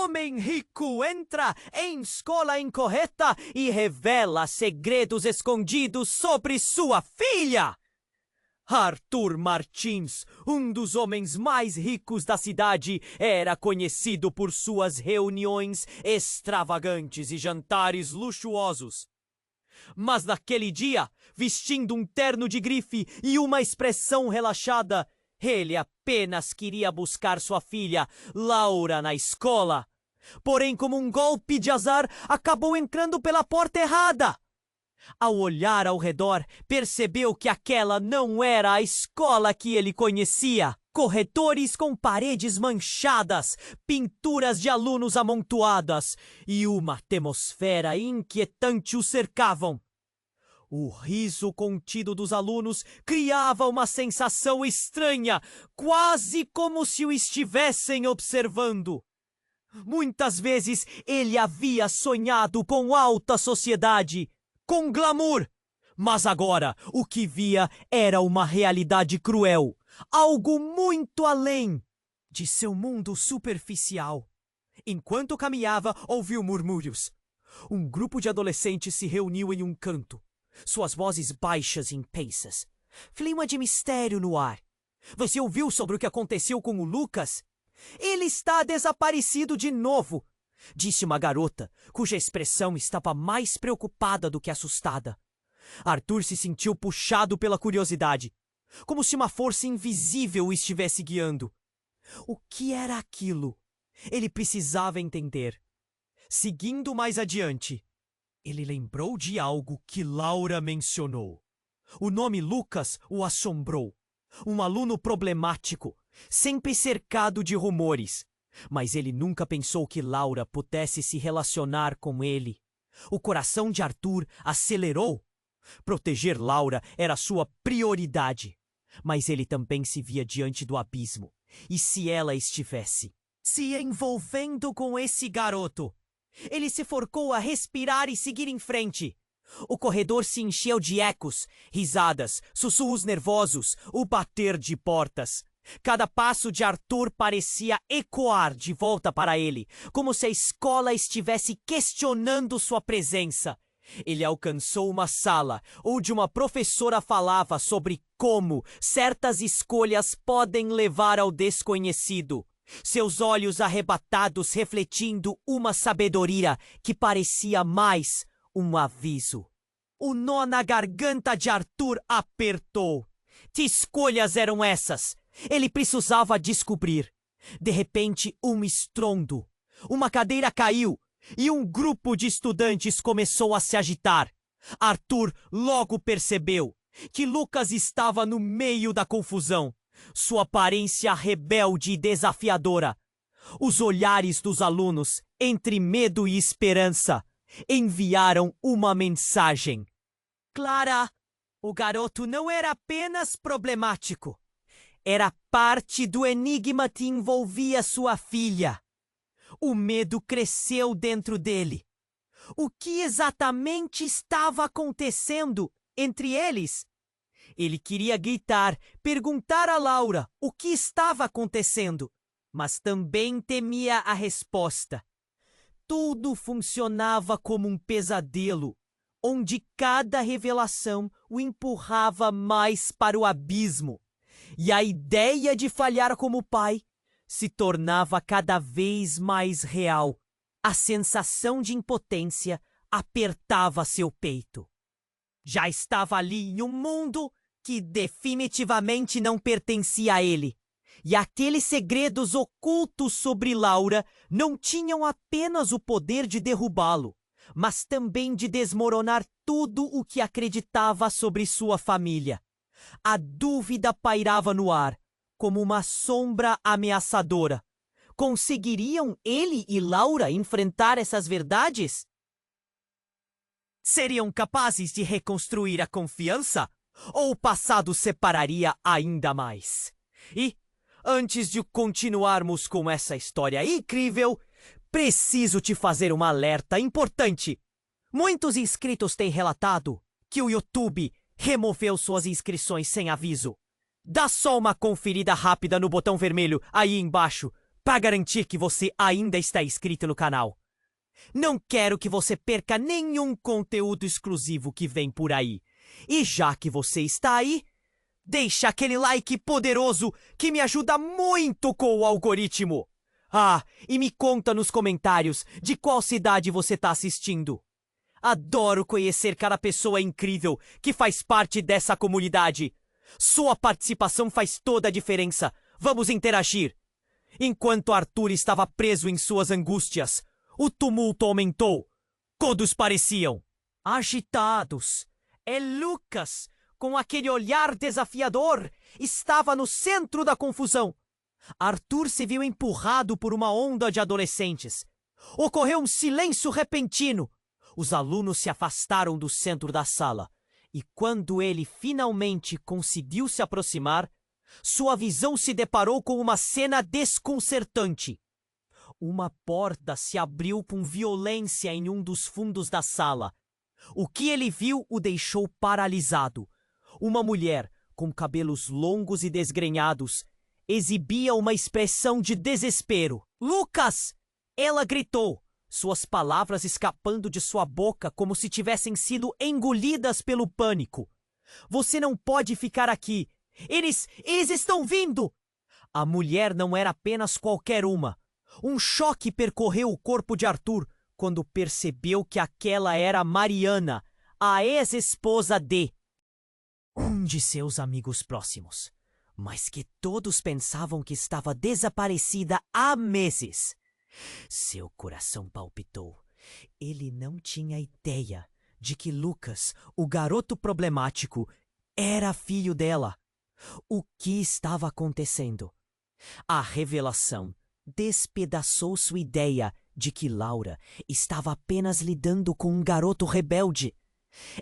homem rico entra em escola incorreta e revela segredos escondidos sobre sua filha. Arthur Martins, um dos homens mais ricos da cidade, era conhecido por suas reuniões extravagantes e jantares luxuosos. Mas naquele dia, vestindo um terno de grife e uma expressão relaxada, ele apenas queria buscar sua filha, Laura, na escola. Porém, como um golpe de azar, acabou entrando pela porta errada. Ao olhar ao redor, percebeu que aquela não era a escola que ele conhecia. Corredores com paredes manchadas, pinturas de alunos amontoadas e uma atmosfera inquietante o cercavam. O riso contido dos alunos criava uma sensação estranha, quase como se o estivessem observando. Muitas vezes ele havia sonhado com alta sociedade, com glamour, mas agora o que via era uma realidade cruel, algo muito além de seu mundo superficial. Enquanto caminhava, ouviu murmúrios. Um grupo de adolescentes se reuniu em um canto, suas vozes baixas e intensas. Clima de mistério no ar. Você ouviu sobre o que aconteceu com o Lucas? Ele está desaparecido de novo, disse uma garota, cuja expressão estava mais preocupada do que assustada. Arthur se sentiu puxado pela curiosidade, como se uma força invisível o estivesse guiando. O que era aquilo? Ele precisava entender. Seguindo mais adiante, ele lembrou de algo que Laura mencionou. O nome Lucas o assombrou. Um aluno problemático, sempre cercado de rumores. Mas ele nunca pensou que Laura pudesse se relacionar com ele. O coração de Arthur acelerou. Proteger Laura era sua prioridade. Mas ele também se via diante do abismo. E se ela estivesse se envolvendo com esse garoto? Ele se forçou a respirar e seguir em frente. O corredor se encheu de ecos, risadas, sussurros nervosos, o bater de portas. Cada passo de Arthur parecia ecoar de volta para ele, como se a escola estivesse questionando sua presença. Ele alcançou uma sala onde uma professora falava sobre como certas escolhas podem levar ao desconhecido. Seus olhos arrebatados refletindo uma sabedoria que parecia mais um aviso. O nó na garganta de Arthur apertou. Que escolhas eram essas? Ele precisava descobrir. De repente, um estrondo. Uma cadeira caiu e um grupo de estudantes começou a se agitar. Arthur logo percebeu que Lucas estava no meio da confusão. Sua aparência rebelde e desafiadora. Os olhares dos alunos, entre medo e esperança, enviaram uma mensagem. Clara, o garoto não era apenas problemático. Era parte do enigma que envolvia sua filha. O medo cresceu dentro dele. O que exatamente estava acontecendo entre eles? Ele queria gritar, perguntar a Laura o que estava acontecendo, mas também temia a resposta. Tudo funcionava como um pesadelo, onde cada revelação o empurrava mais para o abismo. E a ideia de falhar como pai se tornava cada vez mais real. A sensação de impotência apertava seu peito. Já estava ali em um mundo que definitivamente não pertencia a ele. E aqueles segredos ocultos sobre Laura não tinham apenas o poder de derrubá-lo, mas também de desmoronar tudo o que acreditava sobre sua família. A dúvida pairava no ar, como uma sombra ameaçadora. Conseguiriam ele e Laura enfrentar essas verdades? Seriam capazes de reconstruir a confiança? Ou o passado separaria ainda mais? E, antes de continuarmos com essa história incrível, preciso te fazer um alerta importante. Muitos inscritos têm relatado que o YouTube removeu suas inscrições sem aviso. Dá só uma conferida rápida no botão vermelho aí embaixo para garantir que você ainda está inscrito no canal. Não quero que você perca nenhum conteúdo exclusivo que vem por aí. E já que você está aí, deixa aquele like poderoso que me ajuda muito com o algoritmo. Ah, e me conta nos comentários de qual cidade você está assistindo. Adoro conhecer cada pessoa incrível que faz parte dessa comunidade. Sua participação faz toda a diferença. Vamos interagir. Enquanto Arthur estava preso em suas angústias, o tumulto aumentou. Todos pareciam agitados. E Lucas, com aquele olhar desafiador, estava no centro da confusão. Arthur se viu empurrado por uma onda de adolescentes. Ocorreu um silêncio repentino. Os alunos se afastaram do centro da sala. E quando ele finalmente conseguiu se aproximar, sua visão se deparou com uma cena desconcertante. Uma porta se abriu com violência em um dos fundos da sala. O que ele viu o deixou paralisado. Uma mulher, com cabelos longos e desgrenhados, exibia uma expressão de desespero. "Lucas!" Ela gritou, suas palavras escapando de sua boca como se tivessem sido engolidas pelo pânico. "Você não pode ficar aqui! Eles estão vindo!" A mulher não era apenas qualquer uma. Um choque percorreu o corpo de Arthur quando percebeu que aquela era Mariana, a ex-esposa de um de seus amigos próximos, mas que todos pensavam que estava desaparecida há meses. Seu coração palpitou. Ele não tinha ideia de que Lucas, o garoto problemático, era filho dela. O que estava acontecendo? A revelação despedaçou sua ideia de que Laura estava apenas lidando com um garoto rebelde.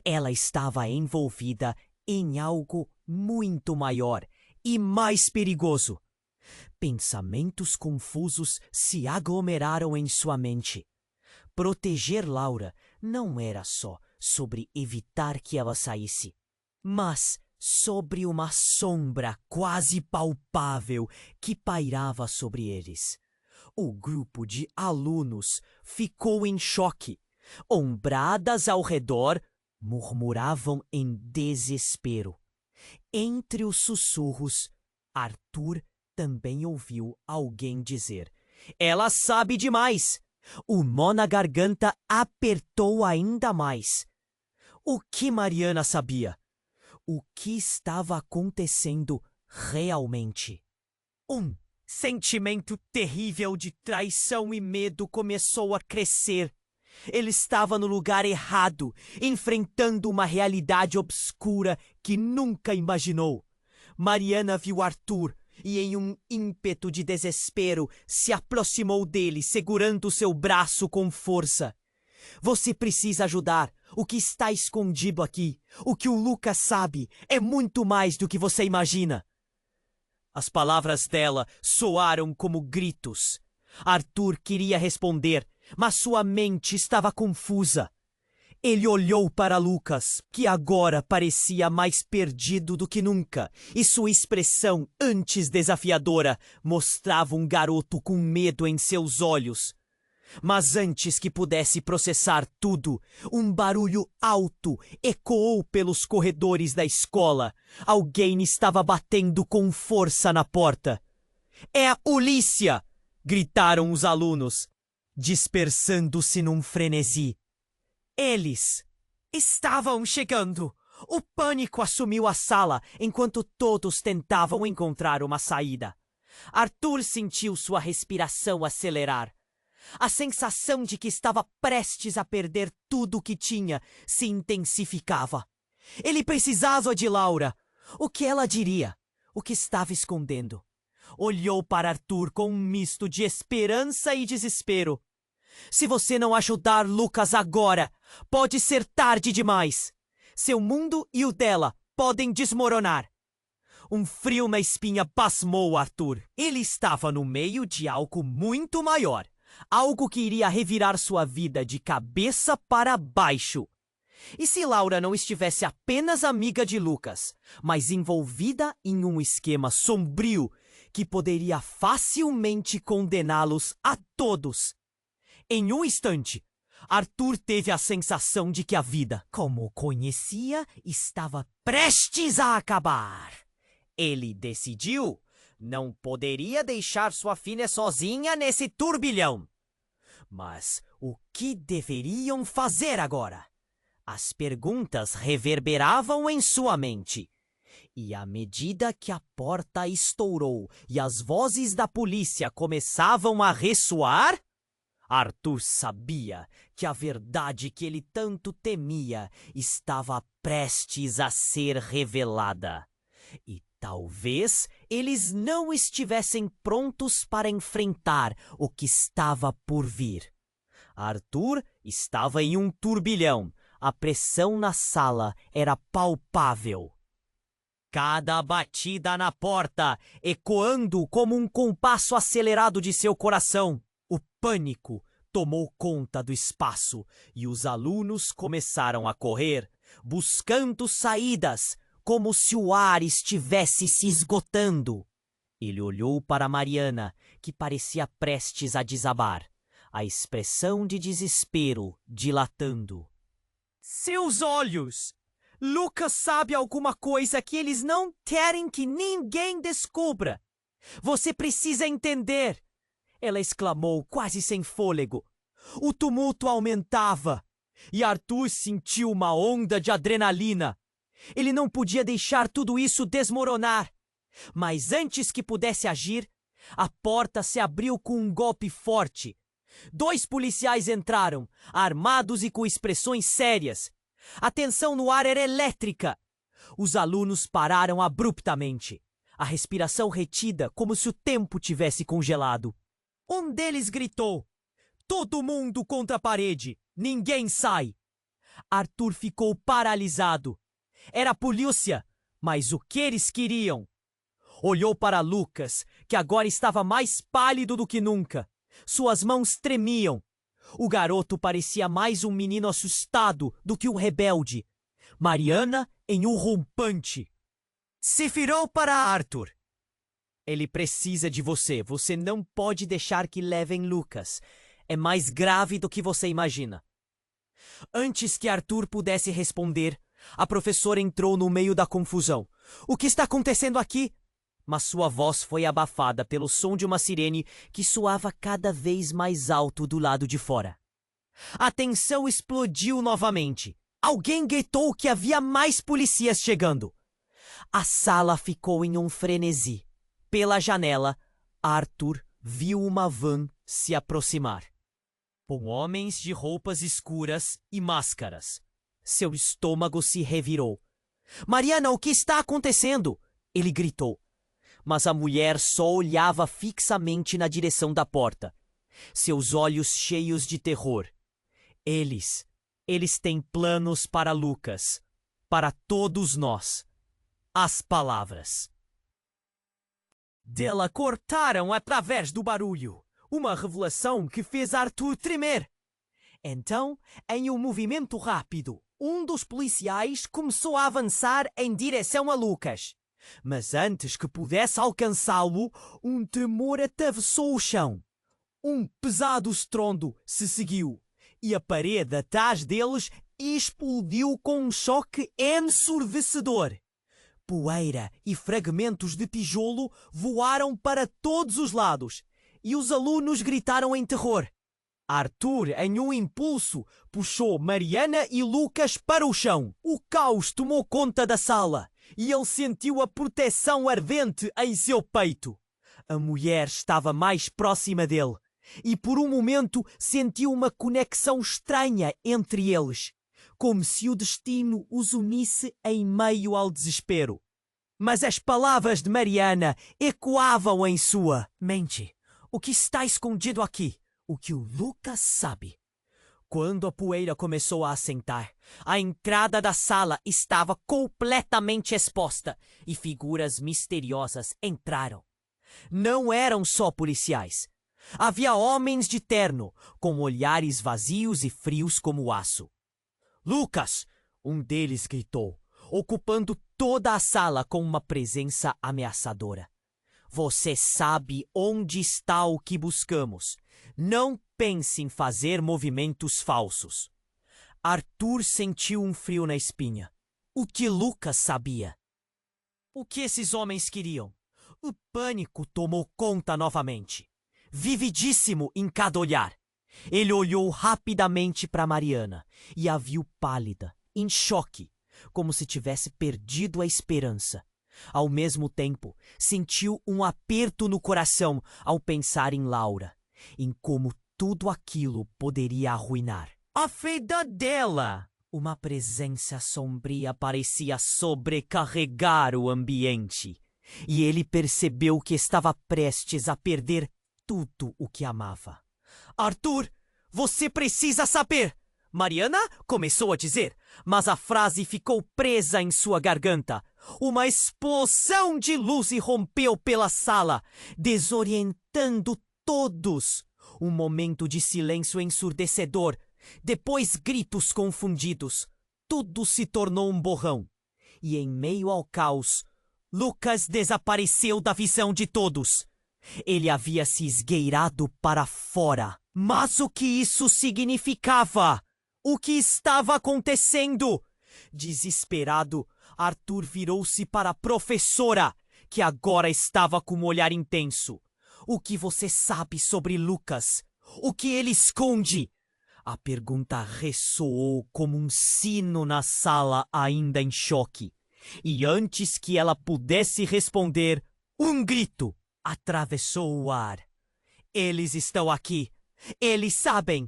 Ela estava envolvida em algo muito maior e mais perigoso. Pensamentos confusos se aglomeraram em sua mente. Proteger Laura não era só sobre evitar que ela saísse, mas sobre uma sombra quase palpável que pairava sobre eles. O grupo de alunos ficou em choque. Ombradas ao redor murmuravam em desespero. Entre os sussurros, Arthur também ouviu alguém dizer: "Ela sabe demais!" O nó na garganta apertou ainda mais. O que Mariana sabia? O que estava acontecendo realmente? Um sentimento terrível de traição e medo começou a crescer. Ele estava no lugar errado, enfrentando uma realidade obscura que nunca imaginou. Mariana viu Arthur e, em um ímpeto de desespero, se aproximou dele, segurando seu braço com força. "Você precisa ajudar. O que está escondido aqui, o que o Lucas sabe, é muito mais do que você imagina." As palavras dela soaram como gritos. Arthur queria responder, mas sua mente estava confusa. Ele olhou para Lucas, que agora parecia mais perdido do que nunca, e sua expressão, antes desafiadora, mostrava um garoto com medo em seus olhos. Mas antes que pudesse processar tudo, um barulho alto ecoou pelos corredores da escola. Alguém estava batendo com força na porta. "É a polícia!" gritaram os alunos, dispersando-se num frenesi. Eles estavam chegando. O pânico assumiu a sala enquanto todos tentavam encontrar uma saída. Arthur sentiu sua respiração acelerar. A sensação de que estava prestes a perder tudo o que tinha se intensificava. Ele precisava de Laura. O que ela diria? O que estava escondendo? Olhou para Arthur com um misto de esperança e desespero. Se você não ajudar Lucas agora, pode ser tarde demais. Seu mundo e o dela podem desmoronar. Um frio na espinha pasmou Arthur. Ele estava no meio de algo muito maior. Algo que iria revirar sua vida de cabeça para baixo. E se Laura não estivesse apenas amiga de Lucas, mas envolvida em um esquema sombrio que poderia facilmente condená-los a todos. Em um instante, Arthur teve a sensação de que a vida, como o conhecia, estava prestes a acabar. Ele decidiu: não poderia deixar sua filha sozinha nesse turbilhão. Mas o que deveriam fazer agora? As perguntas reverberavam em sua mente. E à medida que a porta estourou e as vozes da polícia começavam a ressoar, Arthur sabia que a verdade que ele tanto temia estava prestes a ser revelada. E talvez eles não estivessem prontos para enfrentar o que estava por vir. Arthur estava em um turbilhão. A pressão na sala era palpável. Cada batida na porta ecoando como um compasso acelerado de seu coração. O pânico tomou conta do espaço e os alunos começaram a correr, buscando saídas, como se o ar estivesse se esgotando. Ele olhou para Mariana, que parecia prestes a desabar, a expressão de desespero dilatando. Seus olhos! Lucas sabe alguma coisa que eles não querem que ninguém descubra. Você precisa entender! Ela exclamou, quase sem fôlego. O tumulto aumentava e Arthur sentiu uma onda de adrenalina. Ele não podia deixar tudo isso desmoronar. Mas antes que pudesse agir, a porta se abriu com um golpe forte. 2 policiais entraram, armados e com expressões sérias. A tensão no ar era elétrica. Os alunos pararam abruptamente, a respiração retida como se o tempo tivesse congelado. Um deles gritou: "Todo mundo contra a parede! Ninguém sai!" Arthur ficou paralisado. Era a polícia, mas o que eles queriam? Olhou para Lucas, que agora estava mais pálido do que nunca. Suas mãos tremiam. O garoto parecia mais um menino assustado do que um rebelde. Mariana em um rompante. Se virou para Arthur. Ele precisa de você. Você não pode deixar que levem Lucas. É mais grave do que você imagina. Antes que Arthur pudesse responder, a professora entrou no meio da confusão. O que está acontecendo aqui? Mas sua voz foi abafada pelo som de uma sirene que soava cada vez mais alto do lado de fora. A tensão explodiu novamente. Alguém gritou que havia mais policias chegando. A sala ficou em um frenesi. Pela janela, Arthur viu uma van se aproximar, com homens de roupas escuras e máscaras. Seu estômago se revirou. "Mariana, o que está acontecendo?" ele gritou. Mas a mulher só olhava fixamente na direção da porta, seus olhos cheios de terror. Eles têm planos para Lucas, para todos nós. As palavras dela cortaram através do barulho, uma revelação que fez Arthur tremer. Então, em um movimento rápido, um dos policiais começou a avançar em direção a Lucas. Mas antes que pudesse alcançá-lo, um tremor atravessou o chão. Um pesado estrondo se seguiu, e a parede atrás deles explodiu com um choque ensurdecedor. Poeira e fragmentos de tijolo voaram para todos os lados, e os alunos gritaram em terror. Arthur, em um impulso, puxou Mariana e Lucas para o chão. O caos tomou conta da sala, e ele sentiu a proteção ardente em seu peito. A mulher estava mais próxima dele, e por um momento sentiu uma conexão estranha entre eles, como se o destino os unisse em meio ao desespero. Mas as palavras de Mariana ecoavam em sua mente. O que está escondido aqui? O que o Lucas sabe? Quando a poeira começou a assentar, a entrada da sala estava completamente exposta e figuras misteriosas entraram. Não eram só policiais. Havia homens de terno, com olhares vazios e frios como aço. "Lucas!" um deles gritou, ocupando toda a sala com uma presença ameaçadora. Você sabe onde está o que buscamos. Não pense em fazer movimentos falsos. Arthur sentiu um frio na espinha. O que Lucas sabia? O que esses homens queriam? O pânico tomou conta novamente, vividíssimo em cada olhar. Ele olhou rapidamente para Mariana e a viu pálida, em choque, como se tivesse perdido a esperança. Ao mesmo tempo, sentiu um aperto no coração ao pensar em Laura, em como tudo aquilo poderia arruinar a vida dela. Uma presença sombria parecia sobrecarregar o ambiente, e ele percebeu que estava prestes a perder tudo o que amava. Arthur, você precisa saber! Mariana começou a dizer, mas a frase ficou presa em sua garganta. Uma explosão de luz irrompeu pela sala, desorientando todos. Um momento de silêncio ensurdecedor, depois gritos confundidos. Tudo se tornou um borrão. E em meio ao caos, Lucas desapareceu da visão de todos. Ele havia se esgueirado para fora. Mas o que isso significava? O que estava acontecendo? Desesperado, Arthur virou-se para a professora, que agora estava com um olhar intenso. O que você sabe sobre Lucas? O que ele esconde? A pergunta ressoou como um sino na sala, ainda em choque. E antes que ela pudesse responder, um grito atravessou o ar. Eles estão aqui. Eles sabem.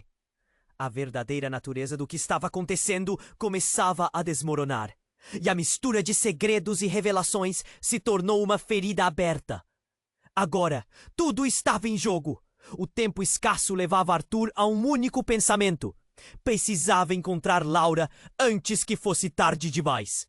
A verdadeira natureza do que estava acontecendo começava a desmoronar. E a mistura de segredos e revelações se tornou uma ferida aberta. Agora, tudo estava em jogo. O tempo escasso levava Arthur a um único pensamento. Precisava encontrar Laura antes que fosse tarde demais.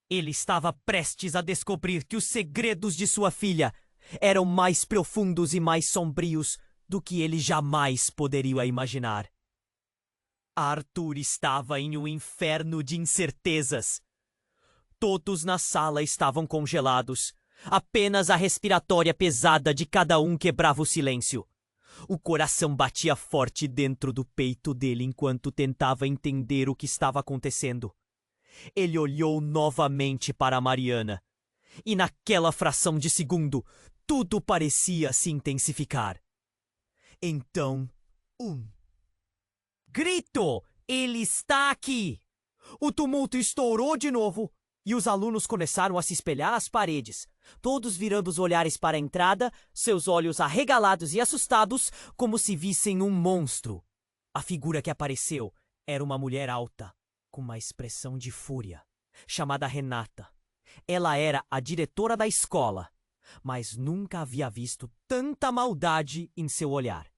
Ele estava prestes a descobrir que os segredos de sua filha eram mais profundos e mais sombrios do que ele jamais poderia imaginar. Arthur estava em um inferno de incertezas. Todos na sala estavam congelados. Apenas a respiratória pesada de cada um quebrava o silêncio. O coração batia forte dentro do peito dele enquanto tentava entender o que estava acontecendo. Ele olhou novamente para Mariana. E naquela fração de segundo, tudo parecia se intensificar. Então, grito! Ele está aqui! O tumulto estourou de novo e os alunos começaram a se espelhar às paredes, todos virando os olhares para a entrada, seus olhos arregalados e assustados, como se vissem um monstro. A figura que apareceu era uma mulher alta, com uma expressão de fúria, chamada Renata. Ela era a diretora da escola, mas nunca havia visto tanta maldade em seu olhar.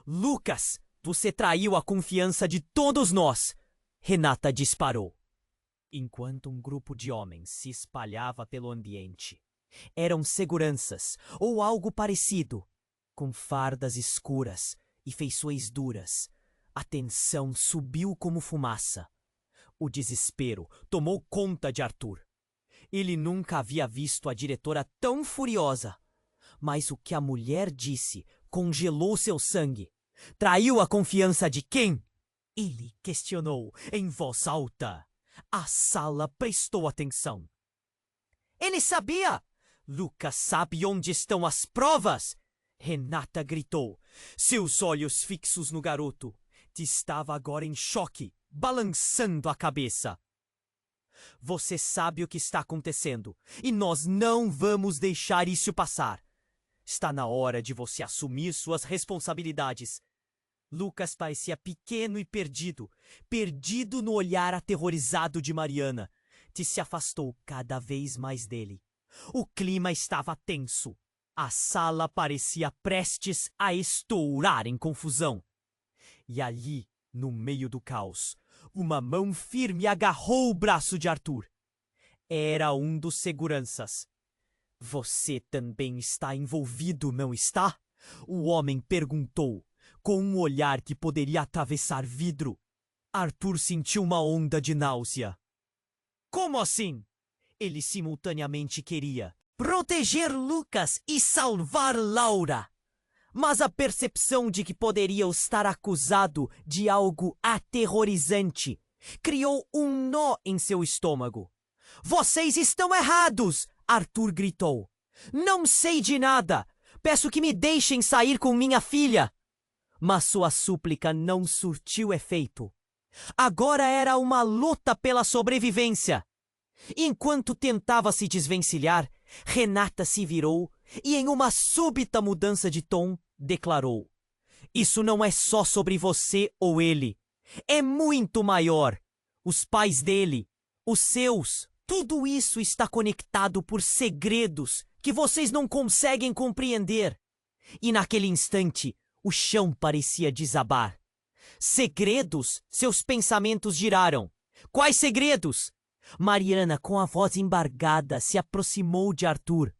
Lucas, você traiu a confiança de todos nós! Renata disparou. Enquanto um grupo de homens se espalhava pelo ambiente. Eram seguranças, ou algo parecido, com fardas escuras e feições duras. A tensão subiu como fumaça. O desespero tomou conta de Arthur. Ele nunca havia visto a diretora tão furiosa. Mas o que a mulher disse congelou seu sangue. Traiu a confiança de quem? Ele questionou em voz alta. A sala prestou atenção. Ele sabia! Lucas sabe onde estão as provas! Renata gritou, seus olhos fixos no garoto. Estava agora em choque, balançando a cabeça. Você sabe o que está acontecendo, e nós não vamos deixar isso passar. Está na hora de você assumir suas responsabilidades. Lucas parecia pequeno e perdido, perdido no olhar aterrorizado de Mariana, que se afastou cada vez mais dele. O clima estava tenso. A sala parecia prestes a estourar em confusão. E ali, no meio do caos, uma mão firme agarrou o braço de Arthur. Era um dos seguranças. Você também está envolvido, não está? O homem perguntou, com um olhar que poderia atravessar vidro. Arthur sentiu uma onda de náusea. Como assim? Ele simultaneamente queria proteger Lucas e salvar Laura. Mas a percepção de que poderia estar acusado de algo aterrorizante criou um nó em seu estômago. Vocês estão errados! Arthur gritou. Não sei de nada! Peço que me deixem sair com minha filha! Mas sua súplica não surtiu efeito. Agora era uma luta pela sobrevivência. Enquanto tentava se desvencilhar, Renata se virou e, em uma súbita mudança de tom, declarou: Isso não é só sobre você ou ele. É muito maior. Os pais dele, os seus, tudo isso está conectado por segredos que vocês não conseguem compreender. E naquele instante, o chão parecia desabar. Segredos? Seus pensamentos giraram. Quais segredos? Mariana, com a voz embargada, se aproximou de Arthur.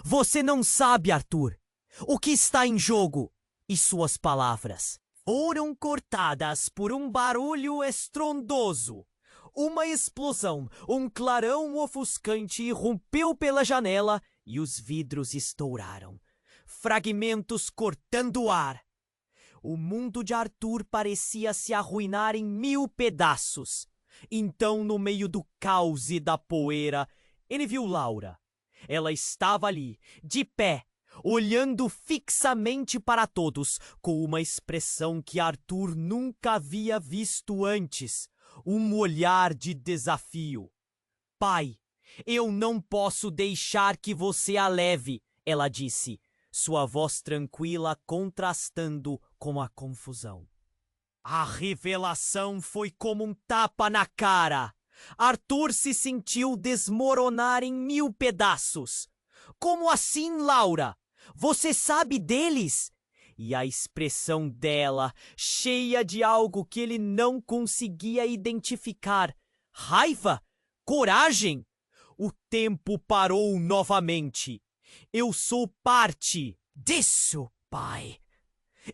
Você não sabe, Arthur. O que está em jogo? E suas palavras foram cortadas por um barulho estrondoso. Uma explosão, um clarão ofuscante irrompeu pela janela e os vidros estouraram. Fragmentos cortando o ar. O mundo de Arthur parecia se arruinar em 1000 pedaços. Então, no meio do caos e da poeira, ele viu Laura. Ela estava ali, de pé, olhando fixamente para todos, com uma expressão que Arthur nunca havia visto antes, um olhar de desafio. Pai, eu não posso deixar que você a leve, ela disse, sua voz tranquila contrastando com a confusão. A revelação foi como um tapa na cara. Arthur se sentiu desmoronar em 1000 pedaços. Como assim, Laura? Você sabe deles? E a expressão dela, cheia de algo que ele não conseguia identificar. Raiva? Coragem? O tempo parou novamente. Eu sou parte disso, pai.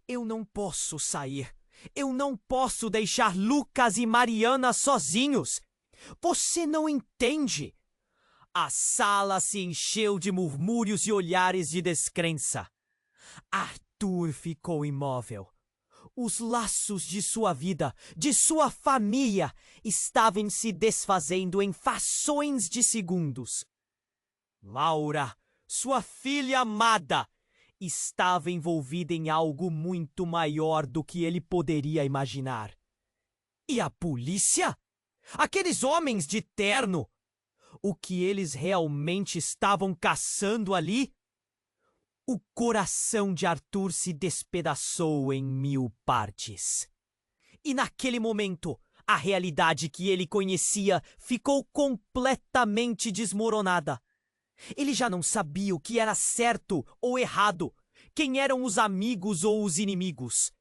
Eu não posso sair. Eu não posso deixar Lucas e Mariana sozinhos. Você não entende. A sala se encheu de murmúrios e olhares de descrença. Arthur ficou imóvel. Os laços de sua vida, de sua família, estavam se desfazendo em frações de segundos. Laura, sua filha amada, estava envolvida em algo muito maior do que ele poderia imaginar. E a polícia? Aqueles homens de terno? O que eles realmente estavam caçando ali? O coração de Arthur se despedaçou em 1000 partes. E naquele momento, a realidade que ele conhecia ficou completamente desmoronada. Ele já não sabia o que era certo ou errado, quem eram os amigos ou os inimigos.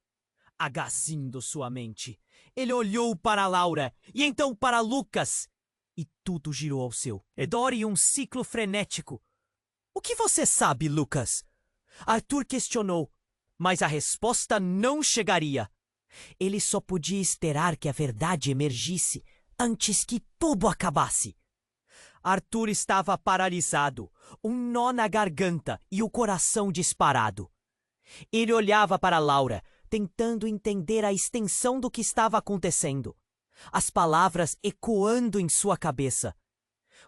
Agazindo sua mente, ele olhou para Laura e então para Lucas, e tudo girou ao seu redor em um ciclo frenético. O que você sabe, Lucas? Arthur questionou, mas a resposta não chegaria. Ele só podia esperar que a verdade emergisse antes que tudo acabasse. Arthur estava paralisado, um nó na garganta e o coração disparado. Ele olhava para Laura, tentando entender a extensão do que estava acontecendo. As palavras ecoando em sua cabeça.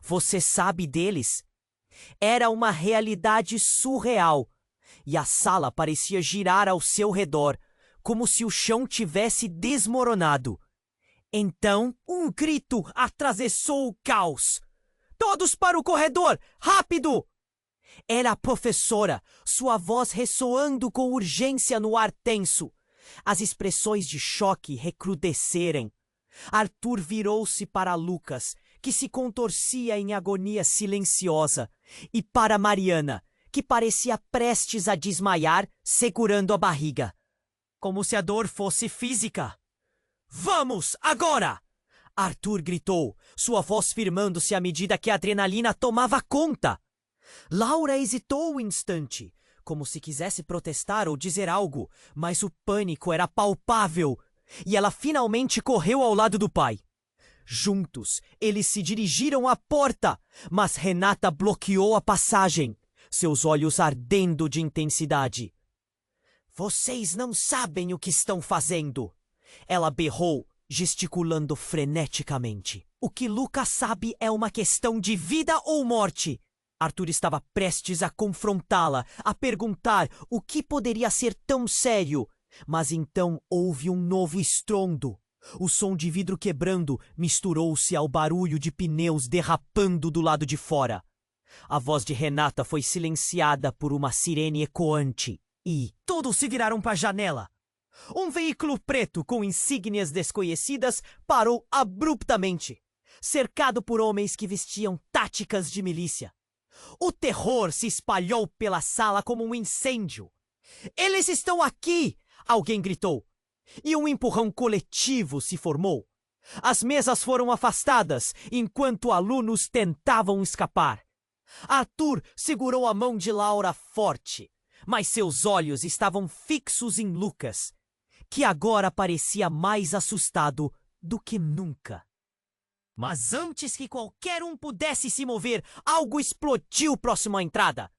Você sabe deles? Era uma realidade surreal, e a sala parecia girar ao seu redor, como se o chão tivesse desmoronado. Então, um grito atravessou o caos. Todos para o corredor! Rápido! Era a professora, sua voz ressoando com urgência no ar tenso. As expressões de choque recrudesceram. Arthur virou-se para Lucas, que se contorcia em agonia silenciosa, e para Mariana, que parecia prestes a desmaiar, segurando a barriga. Como se a dor fosse física. Vamos, agora! Arthur gritou, sua voz firmando-se à medida que a adrenalina tomava conta. Laura hesitou um instante, como se quisesse protestar ou dizer algo, mas o pânico era palpável, e ela finalmente correu ao lado do pai. Juntos, eles se dirigiram à porta, mas Renata bloqueou a passagem, seus olhos ardendo de intensidade. Vocês não sabem o que estão fazendo! Ela berrou, gesticulando freneticamente. O que Lucas sabe é uma questão de vida ou morte. Arthur estava prestes a confrontá-la, a perguntar o que poderia ser tão sério. Mas então houve um novo estrondo. O som de vidro quebrando misturou-se ao barulho de pneus derrapando do lado de fora. A voz de Renata foi silenciada por uma sirene ecoante e todos se viraram para a janela. Um veículo preto com insígnias desconhecidas parou abruptamente, cercado por homens que vestiam táticas de milícia. O terror se espalhou pela sala como um incêndio. "Eles estão aqui!" alguém gritou. E um empurrão coletivo se formou. As mesas foram afastadas enquanto alunos tentavam escapar. Arthur segurou a mão de Laura forte, mas seus olhos estavam fixos em Lucas, que agora parecia mais assustado do que nunca. Mas antes que qualquer um pudesse se mover, algo explodiu próximo à entrada.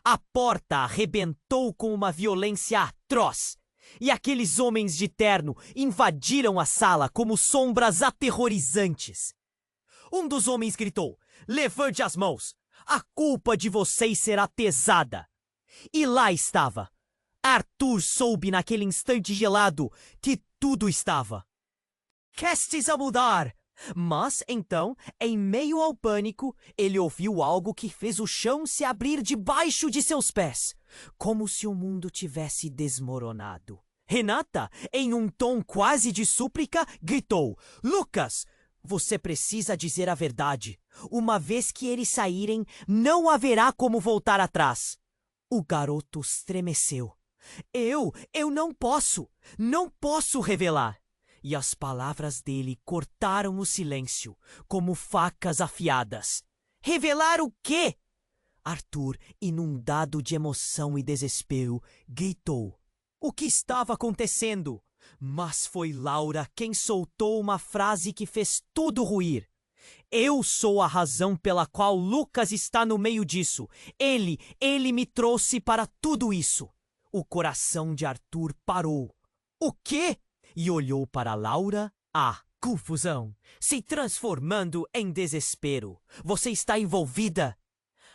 A porta arrebentou com uma violência atroz, e aqueles homens de terno invadiram a sala como sombras aterrorizantes. Um dos homens gritou: "Levante as mãos! A culpa de vocês será pesada!" E lá estava. Arthur soube naquele instante gelado que tudo estava prestes a mudar. Mas, então, em meio ao pânico, ele ouviu algo que fez o chão se abrir debaixo de seus pés, como se o mundo tivesse desmoronado. Renata, em um tom quase de súplica, gritou: "Lucas, você precisa dizer a verdade. Uma vez que eles saírem, não haverá como voltar atrás." O garoto estremeceu. Eu não posso revelar." E as palavras dele cortaram o silêncio, como facas afiadas. "Revelar o quê?" Arthur, inundado de emoção e desespero, gritou o que estava acontecendo. Mas foi Laura quem soltou uma frase que fez tudo ruir. "Eu sou a razão pela qual Lucas está no meio disso. Ele me trouxe para tudo isso." O coração de Arthur parou. "O quê?" E olhou para Laura. A confusão se transformando em desespero. "Você está envolvida?"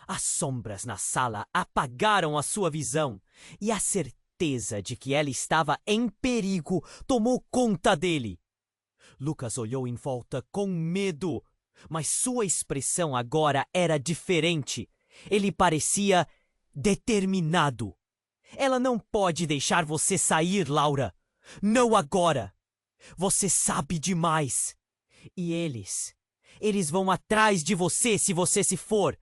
As sombras na sala apagaram a sua visão, e a certeza de que ela estava em perigo tomou conta dele. Lucas olhou em volta com medo, mas sua expressão agora era diferente. Ele parecia determinado. "Ela não pode deixar você sair, Laura. Não agora. Você sabe demais. E eles vão atrás de você se você se for."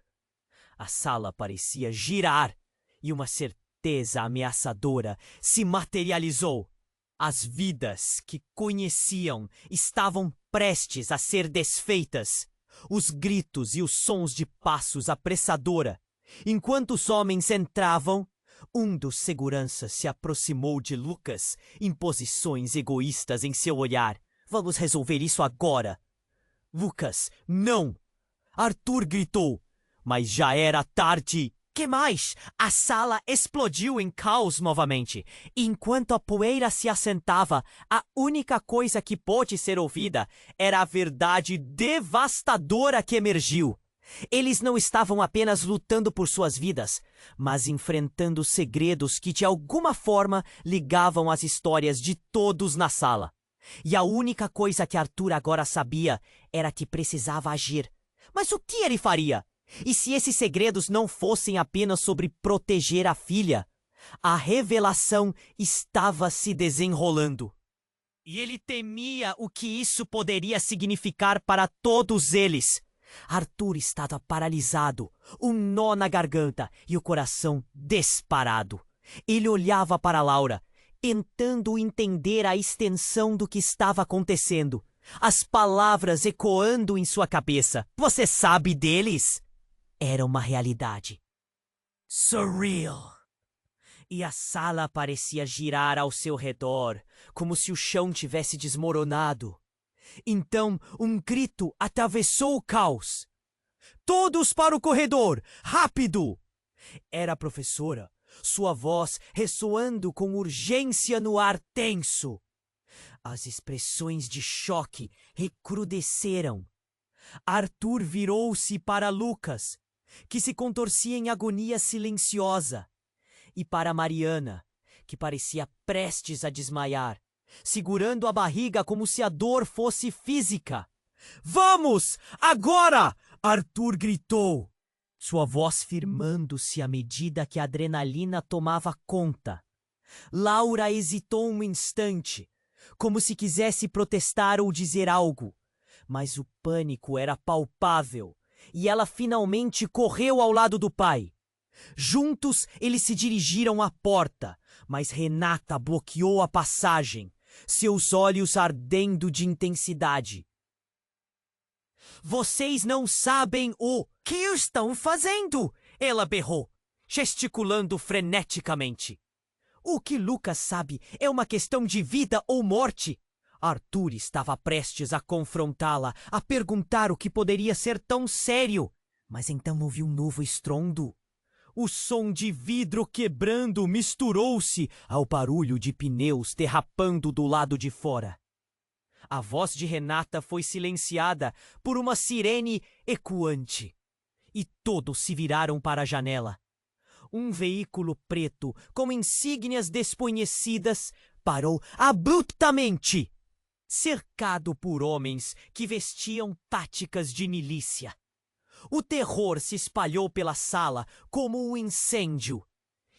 A sala parecia girar e uma certeza ameaçadora se materializou. As vidas que conheciam estavam prestes a ser desfeitas. Os gritos e os sons de passos apressadora. Enquanto os homens entravam, um dos seguranças se aproximou de Lucas em posições egoístas em seu olhar. "Vamos resolver isso agora." "Lucas, não!" Arthur gritou, mas já era tarde. Que mais? A sala explodiu em caos novamente. Enquanto a poeira se assentava, a única coisa que pôde ser ouvida era a verdade devastadora que emergiu. Eles não estavam apenas lutando por suas vidas, mas enfrentando segredos que de alguma forma ligavam as histórias de todos na sala. E a única coisa que Arthur agora sabia era que precisava agir. Mas o que ele faria? E se esses segredos não fossem apenas sobre proteger a filha? A revelação estava se desenrolando. E ele temia o que isso poderia significar para todos eles. Arthur estava paralisado, um nó na garganta e o coração disparado. Ele olhava para Laura, tentando entender a extensão do que estava acontecendo. As palavras ecoando em sua cabeça. "Você sabe deles?" Era uma realidade. Surreal. E a sala parecia girar ao seu redor, como se o chão tivesse desmoronado. Então um grito atravessou o caos. Todos para o corredor! Rápido! Era a professora, sua voz ressoando com urgência no ar tenso. As expressões de choque recrudesceram. Arthur virou-se para Lucas, que se contorcia em agonia silenciosa, e para Mariana, que parecia prestes a desmaiar, segurando a barriga como se a dor fosse física. "Vamos! Agora!" Arthur gritou, sua voz firmando-se à medida que a adrenalina tomava conta. Laura hesitou um instante, como se quisesse protestar ou dizer algo, mas o pânico era palpável e ela finalmente correu ao lado do pai. Juntos eles se dirigiram à porta, mas Renata bloqueou a passagem, seus olhos ardendo de intensidade. "Vocês não sabem o que estão fazendo!" ela berrou, gesticulando freneticamente. "O que Lucas sabe é uma questão de vida ou morte." Arthur estava prestes a confrontá-la, a perguntar o que poderia ser tão sério, mas então ouviu um novo estrondo. O som de vidro quebrando misturou-se ao barulho de pneus derrapando do lado de fora. A voz de Renata foi silenciada por uma sirene ecoante, e todos se viraram para a janela. Um veículo preto, com insígnias desconhecidas, parou abruptamente, cercado por homens que vestiam táticas de milícia. O terror se espalhou pela sala como um incêndio.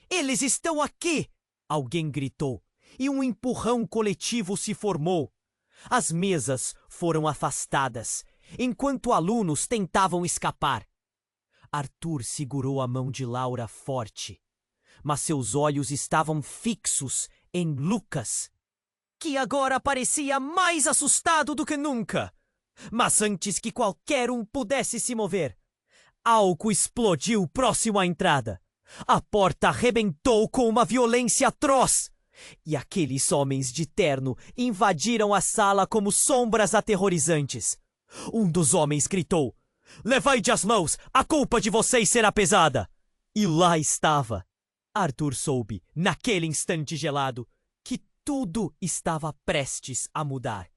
"Eles estão aqui!" alguém gritou, e um empurrão coletivo se formou. As mesas foram afastadas, enquanto alunos tentavam escapar. Arthur segurou a mão de Laura forte, mas seus olhos estavam fixos em Lucas, que agora parecia mais assustado do que nunca. Mas antes que qualquer um pudesse se mover, algo explodiu próximo à entrada. A porta arrebentou com uma violência atroz, e aqueles homens de terno invadiram a sala como sombras aterrorizantes. Um dos homens gritou: "Levai-de as mãos, a culpa de vocês será pesada!" E lá estava. Arthur soube, naquele instante gelado, que tudo estava prestes a mudar.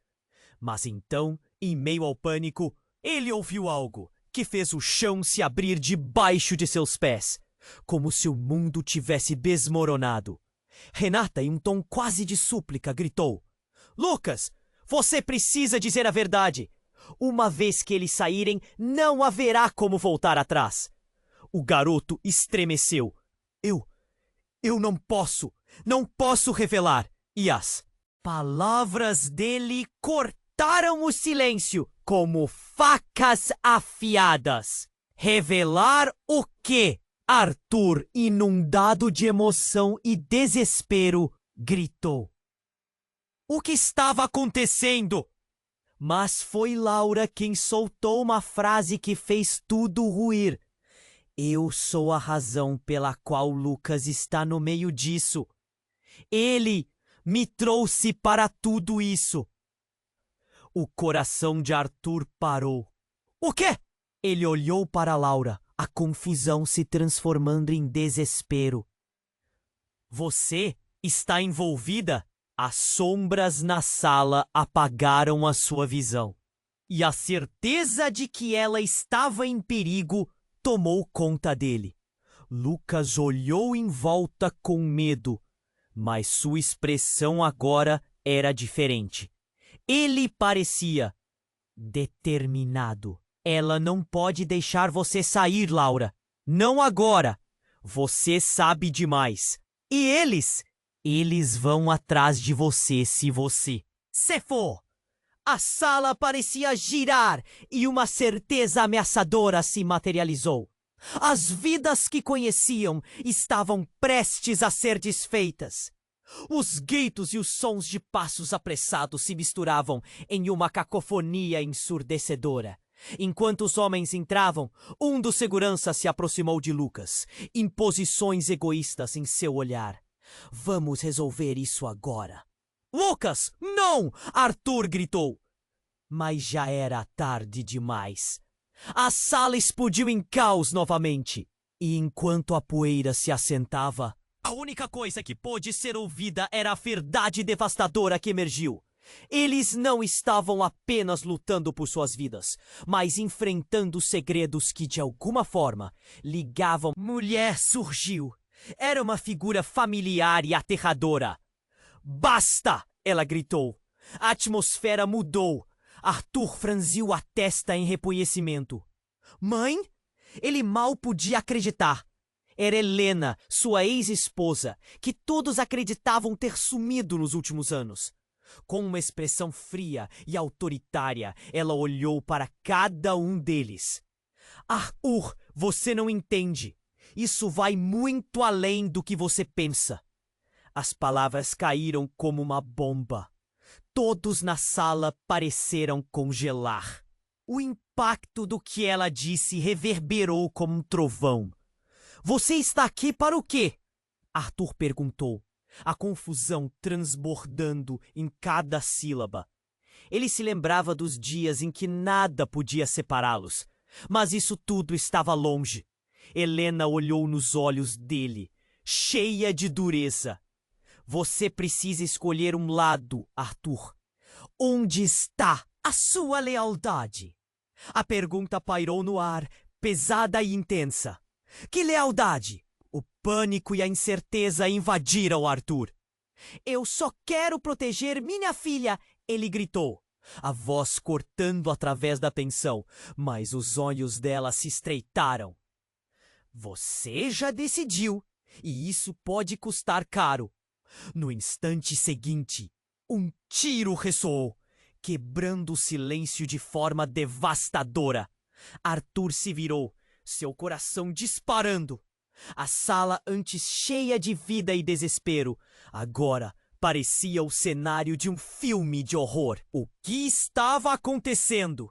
Mas então, em meio ao pânico, ele ouviu algo que fez o chão se abrir debaixo de seus pés, como se o mundo tivesse desmoronado. Renata, em um tom quase de súplica, gritou: "Lucas, você precisa dizer a verdade. Uma vez que eles saírem, não haverá como voltar atrás." O garoto estremeceu. Eu não posso revelar." E as palavras dele cortaram o silêncio como facas afiadas. "Revelar o quê?" Arthur, inundado de emoção e desespero, gritou. O que estava acontecendo? Mas foi Laura quem soltou uma frase que fez tudo ruir. "Eu sou a razão pela qual Lucas está no meio disso. Ele me trouxe para tudo isso." O coração de Arthur parou. "O quê?" Ele olhou para Laura, a confusão se transformando em desespero. "Você está envolvida?" As sombras na sala apagaram a sua visão, e a certeza de que ela estava em perigo tomou conta dele. Lucas olhou em volta com medo, mas sua expressão agora era diferente. Ele parecia determinado. "Ela não pode deixar você sair, Laura. Não agora. Você sabe demais. E eles vão atrás de você se você se for." A sala parecia girar e uma certeza ameaçadora se materializou. As vidas que conheciam estavam prestes a ser desfeitas. Os gritos e os sons de passos apressados se misturavam em uma cacofonia ensurdecedora. Enquanto os homens entravam, um dos seguranças se aproximou de Lucas, imposições egoístas em seu olhar. "Vamos resolver isso agora." "Lucas, não!" Arthur gritou. Mas já era tarde demais. A sala explodiu em caos novamente. E enquanto a poeira se assentava, a única coisa que pôde ser ouvida era a verdade devastadora que emergiu. Eles não estavam apenas lutando por suas vidas, mas enfrentando segredos que, de alguma forma, ligavam. Mulher surgiu. Era uma figura familiar e aterradora. Basta! Ela gritou. A atmosfera mudou. Arthur franziu a testa em reconhecimento. Mãe? Ele mal podia acreditar. Era Helena, sua ex-esposa, que todos acreditavam ter sumido nos últimos anos. Com uma expressão fria e autoritária, ela olhou para cada um deles. Arthur, você não entende. Isso vai muito além do que você pensa. As palavras caíram como uma bomba. Todos na sala pareceram congelar. O impacto do que ela disse reverberou como um trovão. Você está aqui para o quê? Arthur perguntou, a confusão transbordando em cada sílaba. Ele se lembrava dos dias em que nada podia separá-los, mas isso tudo estava longe. Helena olhou nos olhos dele, cheia de dureza. Você precisa escolher um lado, Arthur. Onde está a sua lealdade? A pergunta pairou no ar, pesada e intensa. Que lealdade? O pânico e a incerteza invadiram Arthur. Eu só quero proteger minha filha, ele gritou, a voz cortando através da tensão, mas os olhos dela se estreitaram. Você já decidiu, e isso pode custar caro. No instante seguinte, um tiro ressoou, quebrando o silêncio de forma devastadora. Arthur se virou, seu coração disparando. A sala, antes cheia de vida e desespero, agora parecia o cenário de um filme de horror. O que estava acontecendo?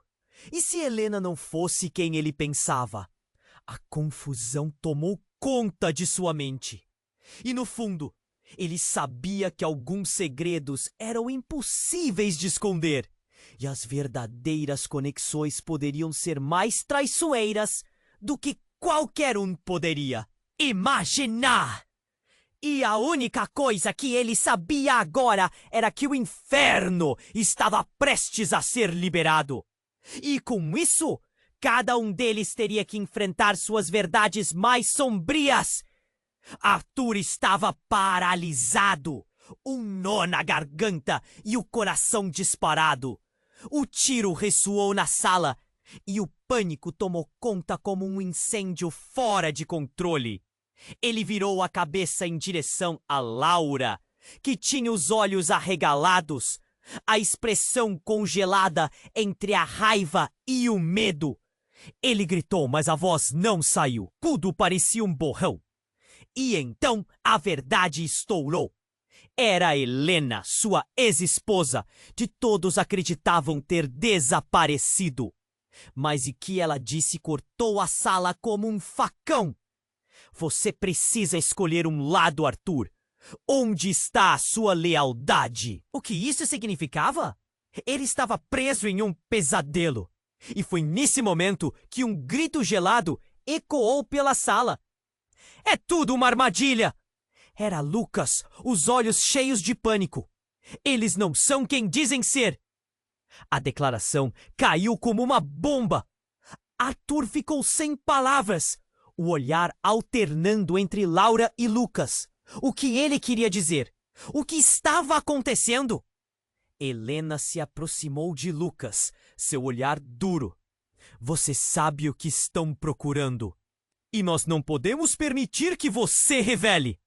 E se Helena não fosse quem ele pensava? A confusão tomou conta de sua mente. E no fundo, ele sabia que alguns segredos eram impossíveis de esconder. E as verdadeiras conexões poderiam ser mais traiçoeiras do que qualquer um poderia imaginar. E a única coisa que ele sabia agora era que o inferno estava prestes a ser liberado. E com isso, cada um deles teria que enfrentar suas verdades mais sombrias. Arthur estava paralisado, um nó na garganta e o coração disparado. O tiro ressoou na sala e o pânico tomou conta como um incêndio fora de controle. Ele virou a cabeça em direção a Laura, que tinha os olhos arregalados, a expressão congelada entre a raiva e o medo. Ele gritou, mas a voz não saiu. Tudo parecia um borrão. E então a verdade estourou. Era Helena, sua ex-esposa, que todos acreditavam ter desaparecido. Mas o que ela disse cortou a sala como um facão. Você precisa escolher um lado, Arthur. Onde está a sua lealdade? O que isso significava? Ele estava preso em um pesadelo. E foi nesse momento que um grito gelado ecoou pela sala. É tudo uma armadilha! Era Lucas, os olhos cheios de pânico. Eles não são quem dizem ser. A declaração caiu como uma bomba. Arthur ficou sem palavras, o olhar alternando entre Laura e Lucas. O que ele queria dizer? O que estava acontecendo? Helena se aproximou de Lucas, seu olhar duro. Você sabe o que estão procurando. E nós não podemos permitir que você revele.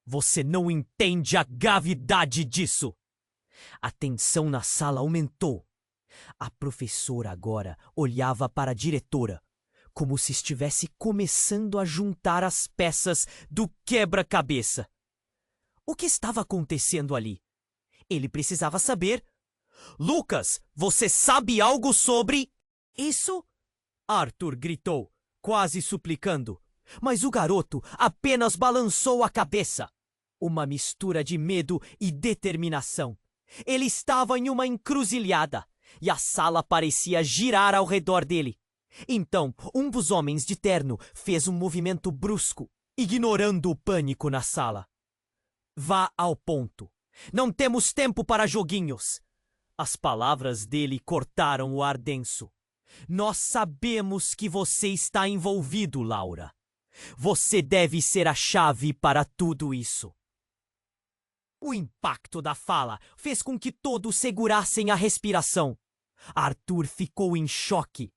Você não entende a gravidade disso. A tensão na sala aumentou. A professora agora olhava para a diretora, como se estivesse começando a juntar as peças do quebra-cabeça. O que estava acontecendo ali? Ele precisava saber. Lucas, você sabe algo sobre isso? Arthur gritou, quase suplicando. Mas o garoto apenas balançou a cabeça. Uma mistura de medo e determinação. Ele estava em uma encruzilhada. e a sala parecia girar ao redor dele. Então, um dos homens de terno fez um movimento brusco, ignorando o pânico na sala. Vá ao ponto. Não temos tempo para joguinhos. As palavras dele cortaram o ar denso. Nós sabemos que você está envolvido, Laura. Você deve ser a chave para tudo isso. O impacto da fala fez com que todos segurassem a respiração. Arthur ficou em choque.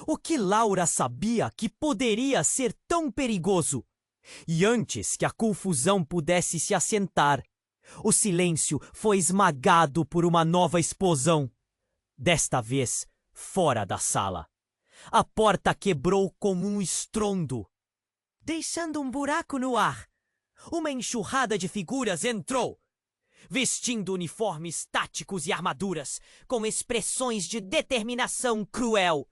O que Laura sabia que poderia ser tão perigoso? E antes que a confusão pudesse se assentar, o silêncio foi esmagado por uma nova explosão. Desta vez, fora da sala. A porta quebrou com um estrondo, deixando um buraco no ar. Uma enxurrada de figuras entrou, vestindo uniformes táticos e armaduras, com expressões de determinação cruel.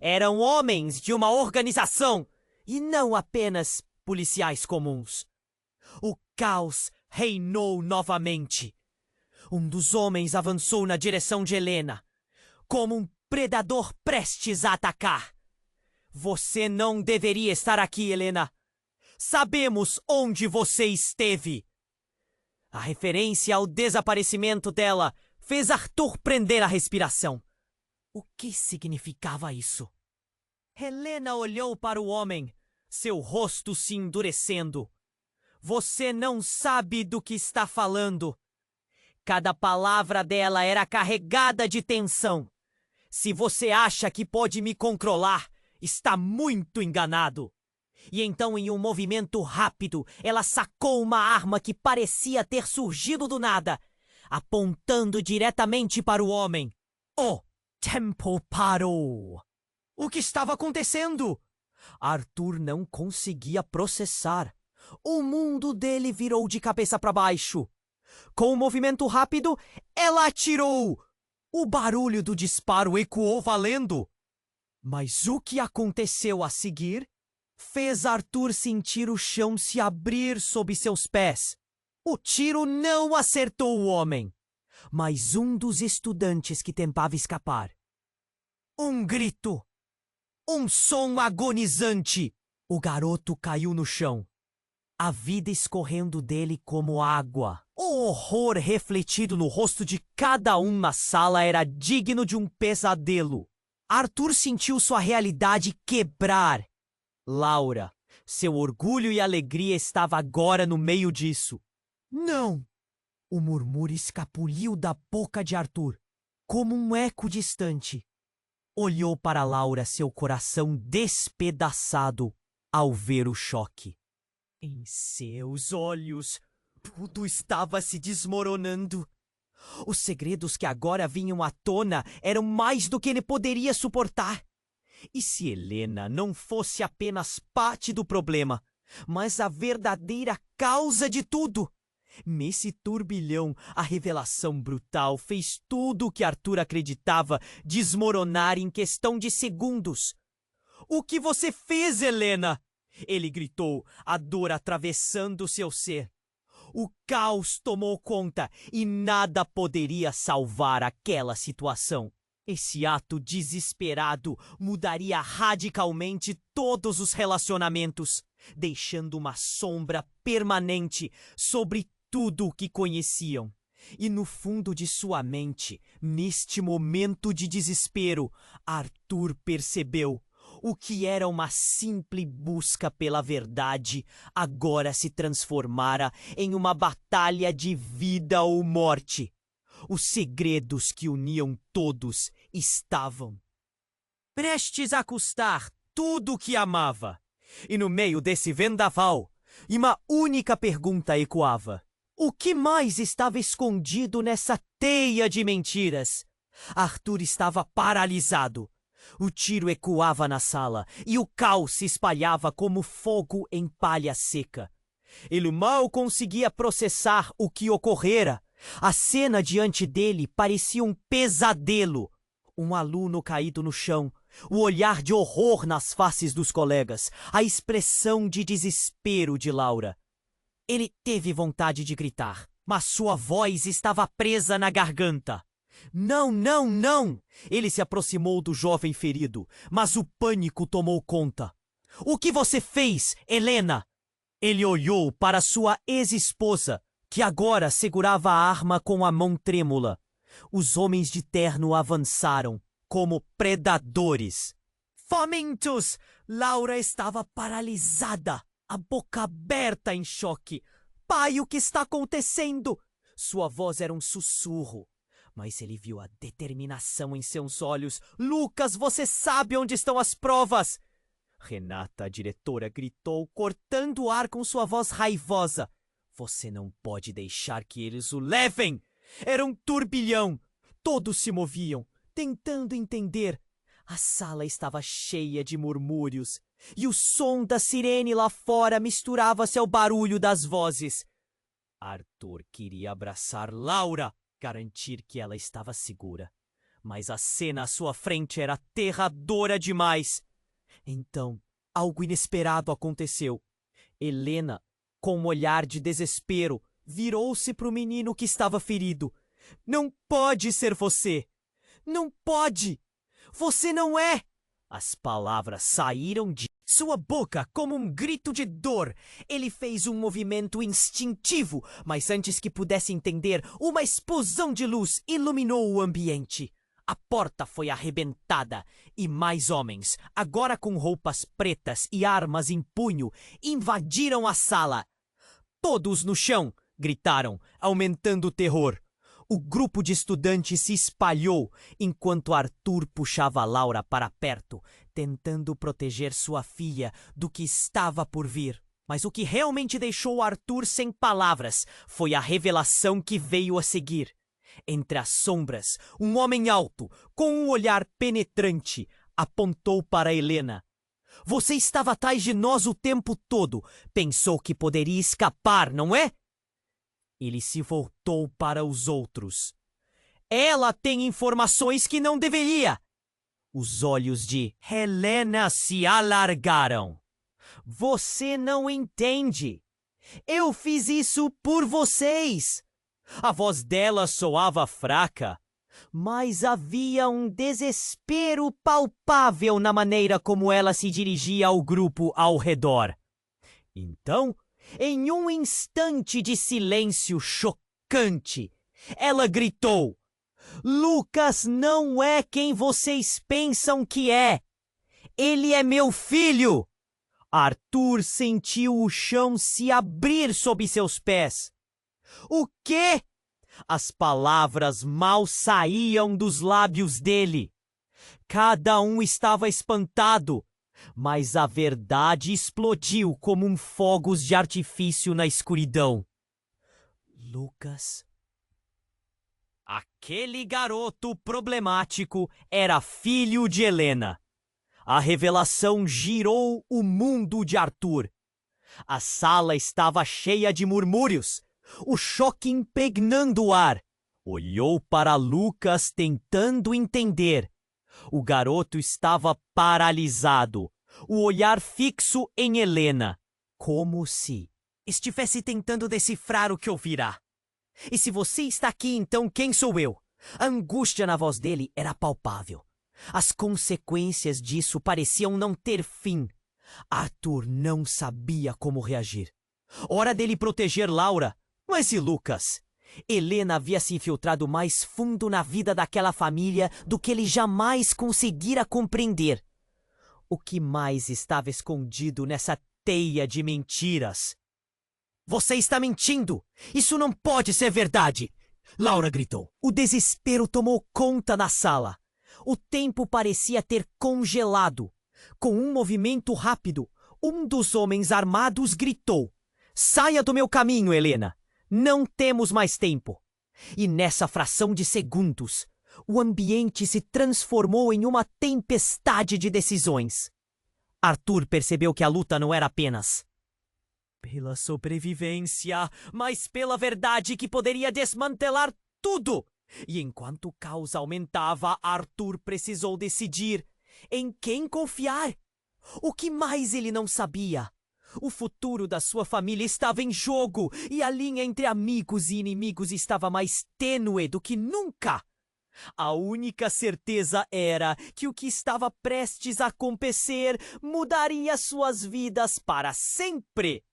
Eram homens de uma organização, e não apenas policiais comuns. O caos reinou novamente. Um dos homens avançou na direção de Helena, como um predador prestes a atacar. Você não deveria estar aqui, Helena. Sabemos onde você esteve. A referência ao desaparecimento dela fez Arthur prender a respiração. O que significava isso? Helena olhou para o homem, seu rosto se endurecendo. Você não sabe do que está falando. Cada palavra dela era carregada de tensão. Se você acha que pode me controlar, está muito enganado. E então, em um movimento rápido, ela sacou uma arma que parecia ter surgido do nada, apontando diretamente para o homem. O tempo parou. O que estava acontecendo? Arthur não conseguia processar. O mundo dele virou de cabeça para baixo. Com um movimento rápido, ela atirou. O barulho do disparo ecoou valendo. Mas o que aconteceu a seguir fez Arthur sentir o chão se abrir sob seus pés. O tiro não acertou o homem, mas um dos estudantes que tentava escapar. Um grito. Um som agonizante. O garoto caiu no chão, a vida escorrendo dele como água. O horror refletido no rosto de cada um na sala era digno de um pesadelo. Arthur sentiu sua realidade quebrar. Laura, seu orgulho e alegria estava agora no meio disso. Não! O murmúrio escapuliu da boca de Arthur, como um eco distante. Olhou para Laura, seu coração despedaçado ao ver o choque. Em seus olhos, tudo estava se desmoronando. Os segredos que agora vinham à tona eram mais do que ele poderia suportar. E se Helena não fosse apenas parte do problema, mas a verdadeira causa de tudo? Nesse turbilhão, a revelação brutal fez tudo o que Arthur acreditava desmoronar em questão de segundos. O que você fez, Helena? Ele gritou, a dor atravessando seu ser. O caos tomou conta e nada poderia salvar aquela situação. Esse ato desesperado mudaria radicalmente todos os relacionamentos, deixando uma sombra permanente sobre tudo o que conheciam. E no fundo de sua mente, neste momento de desespero, Arthur percebeu o que era uma simples busca pela verdade agora se transformara em uma batalha de vida ou morte. Os segredos que uniam todos estavam prestes a custar tudo o que amava. E no meio desse vendaval, uma única pergunta ecoava. O que mais estava escondido nessa teia de mentiras? Arthur estava paralisado. O tiro ecoava na sala e o caos se espalhava como fogo em palha seca. Ele mal conseguia processar o que ocorrera. A cena diante dele parecia um pesadelo. Um aluno caído no chão, o olhar de horror nas faces dos colegas, a expressão de desespero de Laura. Ele teve vontade de gritar, mas sua voz estava presa na garganta. Não, não, não! Ele se aproximou do jovem ferido, mas o pânico tomou conta. O que você fez, Helena? Ele olhou para sua ex-esposa, que agora segurava a arma com a mão trêmula. Os homens de terno avançaram, como predadores. Famintos! Laura estava paralisada, a boca aberta em choque. Pai, o que está acontecendo? Sua voz era um sussurro, mas ele viu a determinação em seus olhos. Lucas, você sabe onde estão as provas! Renata, a diretora, gritou, cortando o ar com sua voz raivosa. Você não pode deixar que eles o levem! Era um turbilhão. Todos se moviam, tentando entender. A sala estava cheia de murmúrios, e o som da sirene lá fora misturava-se ao barulho das vozes. Arthur queria abraçar Laura, garantir que ela estava segura. Mas a cena à sua frente era aterradora demais. Então, algo inesperado aconteceu. Helena, com um olhar de desespero, virou-se para o menino que estava ferido. Não pode ser você! Não pode! Você não é! As palavras saíram de sua boca como um grito de dor. Ele fez um movimento instintivo, mas antes que pudesse entender, uma explosão de luz iluminou o ambiente. A porta foi arrebentada e mais homens, agora com roupas pretas e armas em punho, invadiram a sala. Todos no chão! Gritaram, aumentando o terror. O grupo de estudantes se espalhou enquanto Arthur puxava Laura para perto, tentando proteger sua filha do que estava por vir. Mas o que realmente deixou Arthur sem palavras foi a revelação que veio a seguir. Entre as sombras, um homem alto, com um olhar penetrante, apontou para Helena. Você estava atrás de nós o tempo todo. Pensou que poderia escapar, não é? Ele se voltou para os outros. Ela tem informações que não deveria. Os olhos de Helena se alargaram. Você não entende. Eu fiz isso por vocês. A voz dela soava fraca, mas havia um desespero palpável na maneira como ela se dirigia ao grupo ao redor. Então, em um instante de silêncio chocante, ela gritou: Lucas não é quem vocês pensam que é. Ele é meu filho! Arthur sentiu o chão se abrir sob seus pés. O quê? As palavras mal saíam dos lábios dele. Cada um estava espantado, mas a verdade explodiu como um fogos de artifício na escuridão. Lucas. Aquele garoto problemático era filho de Helena. A revelação girou o mundo de Arthur. A sala estava cheia de murmúrios, o choque impregnando o ar. Olhou para Lucas tentando entender. O garoto estava paralisado, o olhar fixo em Helena, como se estivesse tentando decifrar o que ouvirá. E se você está aqui, então quem sou eu? A angústia na voz dele era palpável. As consequências disso pareciam não ter fim. Arthur não sabia como reagir. Hora dele proteger Laura, mas e Lucas? Helena havia se infiltrado mais fundo na vida daquela família do que ele jamais conseguira compreender. O que mais estava escondido nessa teia de mentiras? Você está mentindo! Isso não pode ser verdade! Laura gritou. O desespero tomou conta na sala. O tempo parecia ter congelado. Com um movimento rápido, um dos homens armados gritou: Saia do meu caminho, Helena! Não temos mais tempo. E nessa fração de segundos, o ambiente se transformou em uma tempestade de decisões. Arthur percebeu que a luta não era apenas pela sobrevivência, mas pela verdade que poderia desmantelar tudo. E enquanto o caos aumentava, Arthur precisou decidir em quem confiar. O que mais ele não sabia? O futuro da sua família estava em jogo e a linha entre amigos e inimigos estava mais tênue do que nunca. A única certeza era que o que estava prestes a acontecer mudaria suas vidas para sempre.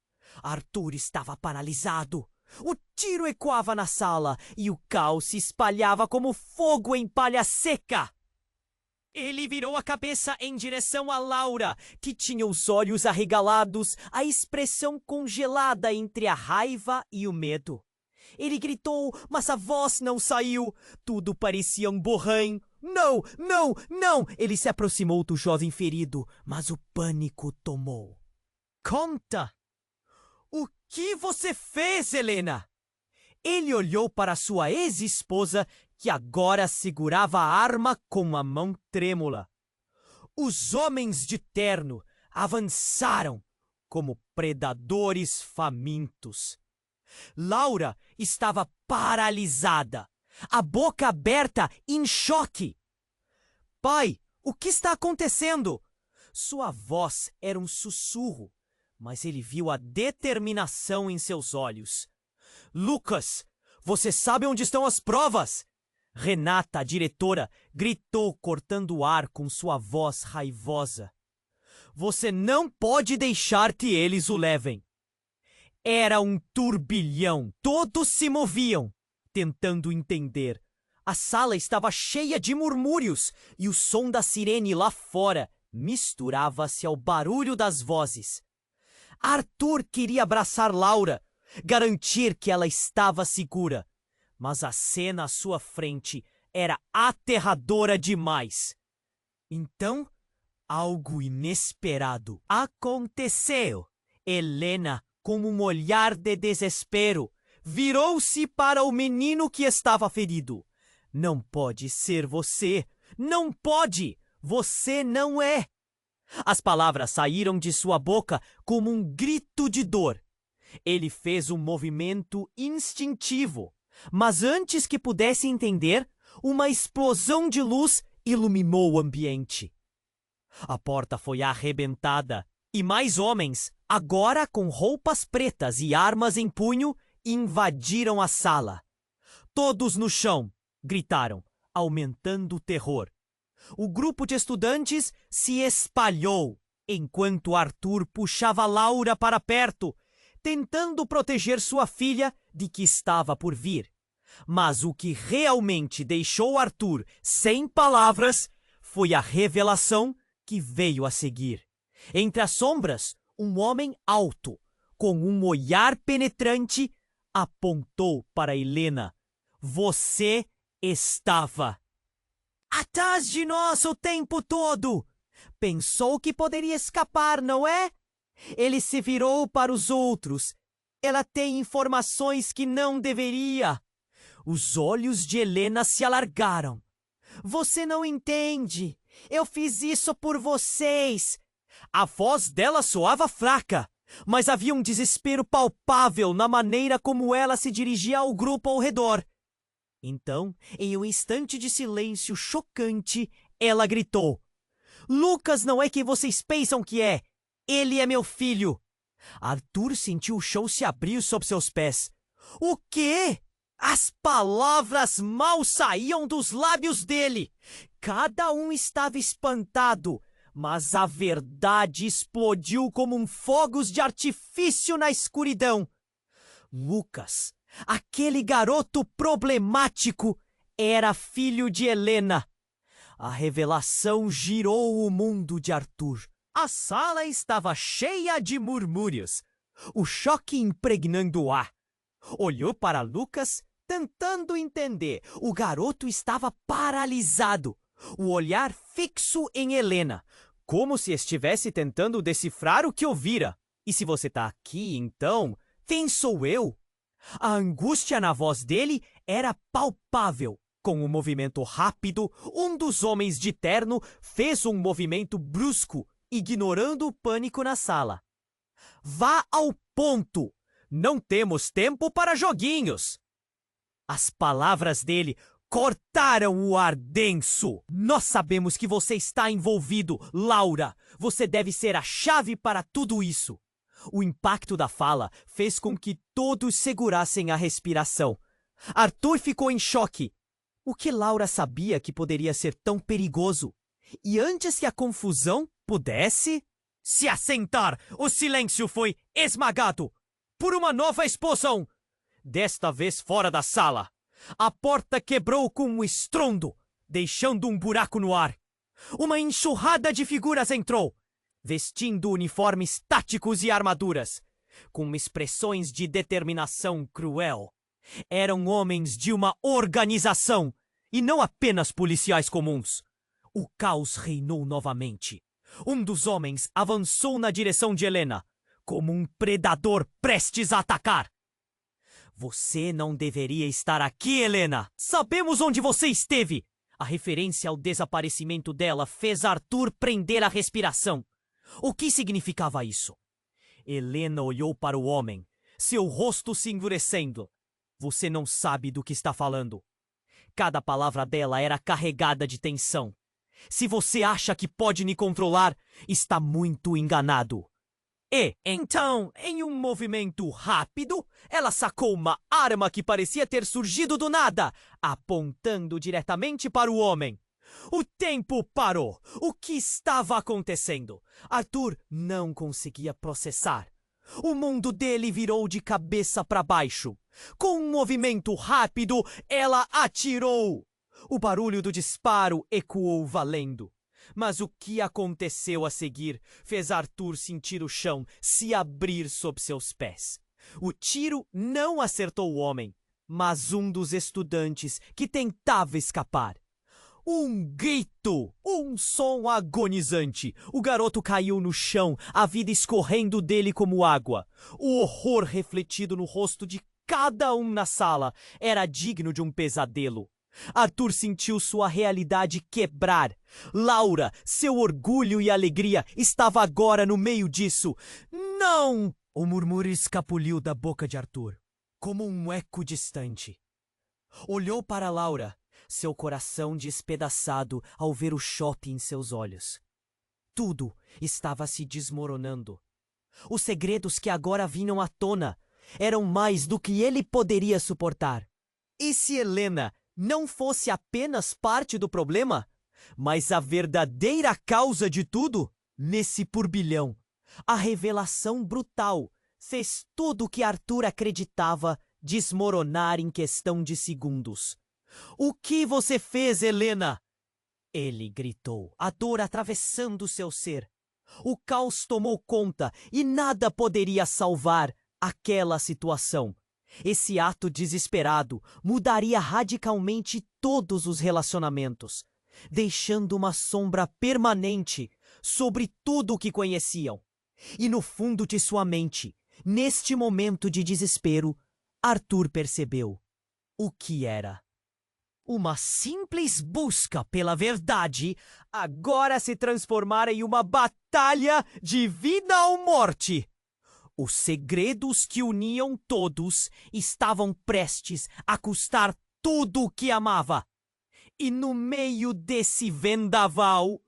Arthur estava paralisado. O tiro ecoava na sala e o caos se espalhava como fogo em palha seca. Ele virou a cabeça em direção a Laura, que tinha os olhos arregalados, a expressão congelada entre a raiva e o medo. Ele gritou, mas a voz não saiu. Tudo parecia um borrém. Não, não, não! Ele se aproximou do jovem ferido, mas o pânico tomou. Conta! O que você fez, Helena? Ele olhou para sua ex-esposa, que agora segurava a arma com a mão trêmula. Os homens de terno avançaram como predadores famintos. Laura estava paralisada, a boca aberta em choque. Pai, o que está acontecendo? Sua voz era um sussurro, mas ele viu a determinação em seus olhos. Lucas, você sabe onde estão as provas? Renata, a diretora, gritou cortando o ar com sua voz raivosa. Você não pode deixar que eles o levem. Era um turbilhão. Todos se moviam, tentando entender. A sala estava cheia de murmúrios e o som da sirene lá fora misturava-se ao barulho das vozes. Arthur queria abraçar Laura, garantir que ela estava segura. Mas a cena à sua frente era aterradora demais. Então, algo inesperado aconteceu. Helena, com um olhar de desespero, virou-se para o menino que estava ferido. Não pode ser você! Não pode! Você não é! As palavras saíram de sua boca como um grito de dor. Ele fez um movimento instintivo, mas antes que pudesse entender, uma explosão de luz iluminou o ambiente. A porta foi arrebentada e mais homens, agora com roupas pretas e armas em punho, invadiram a sala. Todos no chão, gritaram, aumentando o terror. O grupo de estudantes se espalhou, enquanto Arthur puxava Laura para perto, tentando proteger sua filha de que estava por vir. Mas o que realmente deixou Arthur sem palavras foi a revelação que veio a seguir. Entre as sombras, um homem alto, com um olhar penetrante, apontou para Helena. Você estava atrás de nós o tempo todo. Pensou que poderia escapar, não é? Ele se virou para os outros. Ela tem informações que não deveria. Os olhos de Helena se alargaram. Você não entende. Eu fiz isso por vocês. A voz dela soava fraca, mas havia um desespero palpável na maneira como ela se dirigia ao grupo ao redor. Então, em um instante de silêncio chocante, ela gritou: Lucas não é quem vocês pensam que é. Ele é meu filho. Arthur sentiu o chão se abrir sob seus pés. O quê? As palavras mal saíam dos lábios dele. Cada um estava espantado, mas a verdade explodiu como um fogos de artifício na escuridão. Lucas, aquele garoto problemático, era filho de Helena. A revelação girou o mundo de Arthur. A sala estava cheia de murmúrios, o choque impregnando o ar. Olhou para Lucas, tentando entender. O garoto estava paralisado, o olhar fixo em Helena, como se estivesse tentando decifrar o que ouvira. E se você está aqui, então, quem sou eu? A angústia na voz dele era palpável. Com um movimento rápido, um dos homens de terno fez um movimento brusco, ignorando o pânico na sala. Vá ao ponto! Não temos tempo para joguinhos! As palavras dele cortaram o ar denso. Nós sabemos que você está envolvido, Laura. Você deve ser a chave para tudo isso. O impacto da fala fez com que todos segurassem a respiração. Arthur ficou em choque. O que Laura sabia que poderia ser tão perigoso? E antes que a confusão pudesse se assentar, o silêncio foi esmagado por uma nova explosão. Desta vez fora da sala. A porta quebrou com um estrondo, deixando um buraco no ar. Uma enxurrada de figuras entrou, vestindo uniformes táticos e armaduras, com expressões de determinação cruel. Eram homens de uma organização, e não apenas policiais comuns. O caos reinou novamente. Um dos homens avançou na direção de Helena, como um predador prestes a atacar. Você não deveria estar aqui, Helena! Sabemos onde você esteve! A referência ao desaparecimento dela fez Arthur prender a respiração. O que significava isso? Helena olhou para o homem, seu rosto se endurecendo. Você não sabe do que está falando. Cada palavra dela era carregada de tensão. Se você acha que pode me controlar, está muito enganado. E, então, em um movimento rápido, ela sacou uma arma que parecia ter surgido do nada, apontando diretamente para o homem. O tempo parou. O que estava acontecendo? Arthur não conseguia processar. O mundo dele virou de cabeça para baixo. Com um movimento rápido, ela atirou. O barulho do disparo ecoou valendo. Mas o que aconteceu a seguir fez Arthur sentir o chão se abrir sob seus pés. O tiro não acertou o homem, mas um dos estudantes que tentava escapar. Um grito! Um som agonizante! O garoto caiu no chão, a vida escorrendo dele como água. O horror refletido no rosto de cada um na sala era digno de um pesadelo. Arthur sentiu sua realidade quebrar. Laura, seu orgulho e alegria, estava agora no meio disso. Não! O murmúrio escapuliu da boca de Arthur, como um eco distante. Olhou para Laura, seu coração despedaçado ao ver o choque em seus olhos. Tudo estava se desmoronando. Os segredos que agora vinham à tona eram mais do que ele poderia suportar. E se Helena não fosse apenas parte do problema, mas a verdadeira causa de tudo? Nesse turbilhão, a revelação brutal fez tudo o que Arthur acreditava desmoronar em questão de segundos. O que você fez, Helena? Ele gritou, a dor atravessando seu ser. O caos tomou conta e nada poderia salvar aquela situação. Esse ato desesperado mudaria radicalmente todos os relacionamentos, deixando uma sombra permanente sobre tudo o que conheciam. E no fundo de sua mente, neste momento de desespero, Arthur percebeu o que era. Uma simples busca pela verdade agora se transformara em uma batalha de vida ou morte. Os segredos que uniam todos estavam prestes a custar tudo o que amava. E no meio desse vendaval,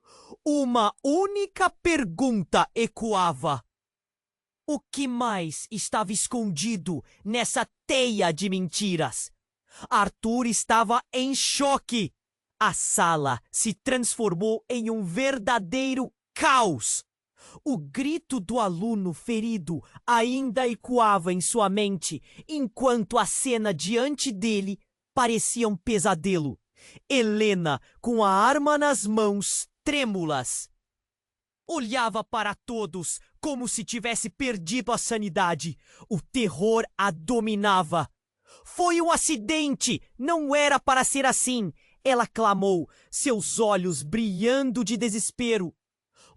uma única pergunta ecoava. O que mais estava escondido nessa teia de mentiras? Arthur estava em choque. A sala se transformou em um verdadeiro caos. O grito do aluno ferido ainda ecoava em sua mente, enquanto a cena diante dele parecia um pesadelo. Helena, com a arma nas mãos, trêmulas, olhava para todos como se tivesse perdido a sanidade. O terror a dominava. Foi um acidente! Não era para ser assim! Ela clamou, seus olhos brilhando de desespero.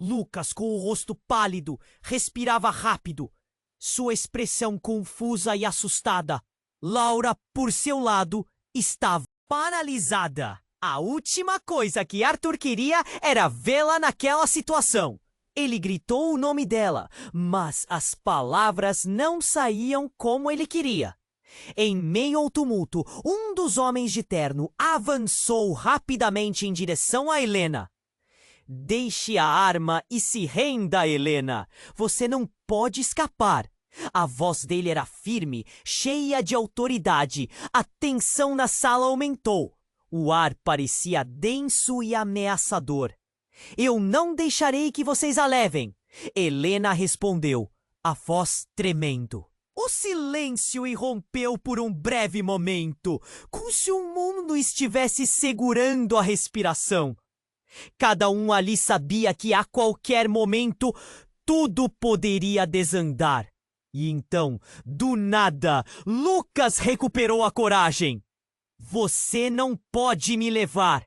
Lucas, com o rosto pálido, respirava rápido, sua expressão confusa e assustada. Laura, por seu lado, estava paralisada. A última coisa que Arthur queria era vê-la naquela situação. Ele gritou o nome dela, mas as palavras não saíam como ele queria. Em meio ao tumulto, um dos homens de terno avançou rapidamente em direção a Helena. Deixe a arma e se renda, Helena. Você não pode escapar. A voz dele era firme, cheia de autoridade. A tensão na sala aumentou. O ar parecia denso e ameaçador. Eu não deixarei que vocês a levem, Helena respondeu, a voz tremendo. O silêncio irrompeu por um breve momento, como se o mundo estivesse segurando a respiração. Cada um ali sabia que a qualquer momento tudo poderia desandar. E então, do nada, Lucas recuperou a coragem. Você não pode me levar.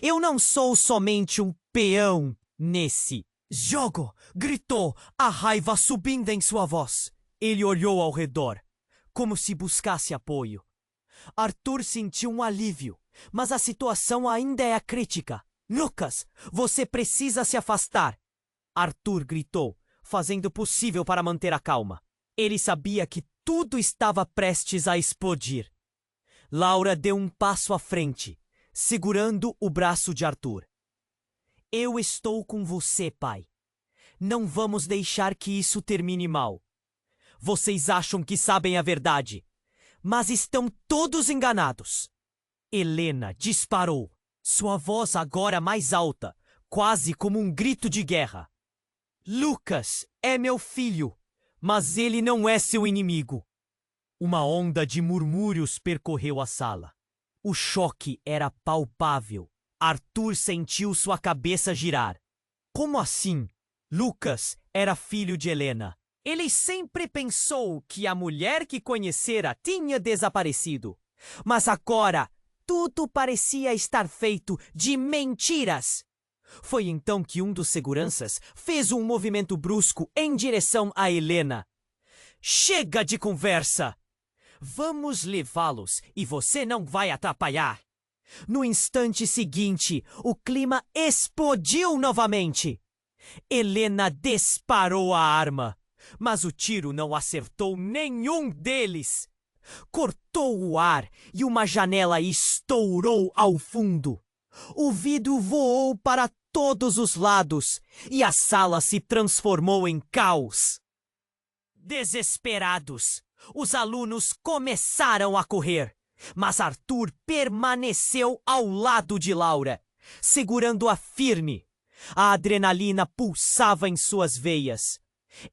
Eu não sou somente um peão nesse jogo, gritou, a raiva subindo em sua voz. Ele olhou ao redor, como se buscasse apoio. Arthur sentiu um alívio, mas a situação ainda é crítica. Lucas, você precisa se afastar. Arthur gritou, fazendo o possível para manter a calma. Ele sabia que tudo estava prestes a explodir. Laura deu um passo à frente, segurando o braço de Arthur. Eu estou com você, pai. Não vamos deixar que isso termine mal. Vocês acham que sabem a verdade, mas estão todos enganados. Helena disparou, sua voz agora mais alta, quase como um grito de guerra. Lucas é meu filho, mas ele não é seu inimigo. Uma onda de murmúrios percorreu a sala. O choque era palpável. Arthur sentiu sua cabeça girar. Como assim? Lucas era filho de Helena. Ele sempre pensou que a mulher que conhecera tinha desaparecido. Mas agora, tudo parecia estar feito de mentiras. Foi então que um dos seguranças fez um movimento brusco em direção a Helena. Chega de conversa! Vamos levá-los e você não vai atrapalhar. No instante seguinte, o clima explodiu novamente. Helena disparou a arma, mas o tiro não acertou nenhum deles. Cortou o ar e uma janela estourou ao fundo. O vidro voou para todos os lados e a sala se transformou em caos. Desesperados, os alunos começaram a correr, mas Arthur permaneceu ao lado de Laura, segurando-a firme. A adrenalina pulsava em suas veias.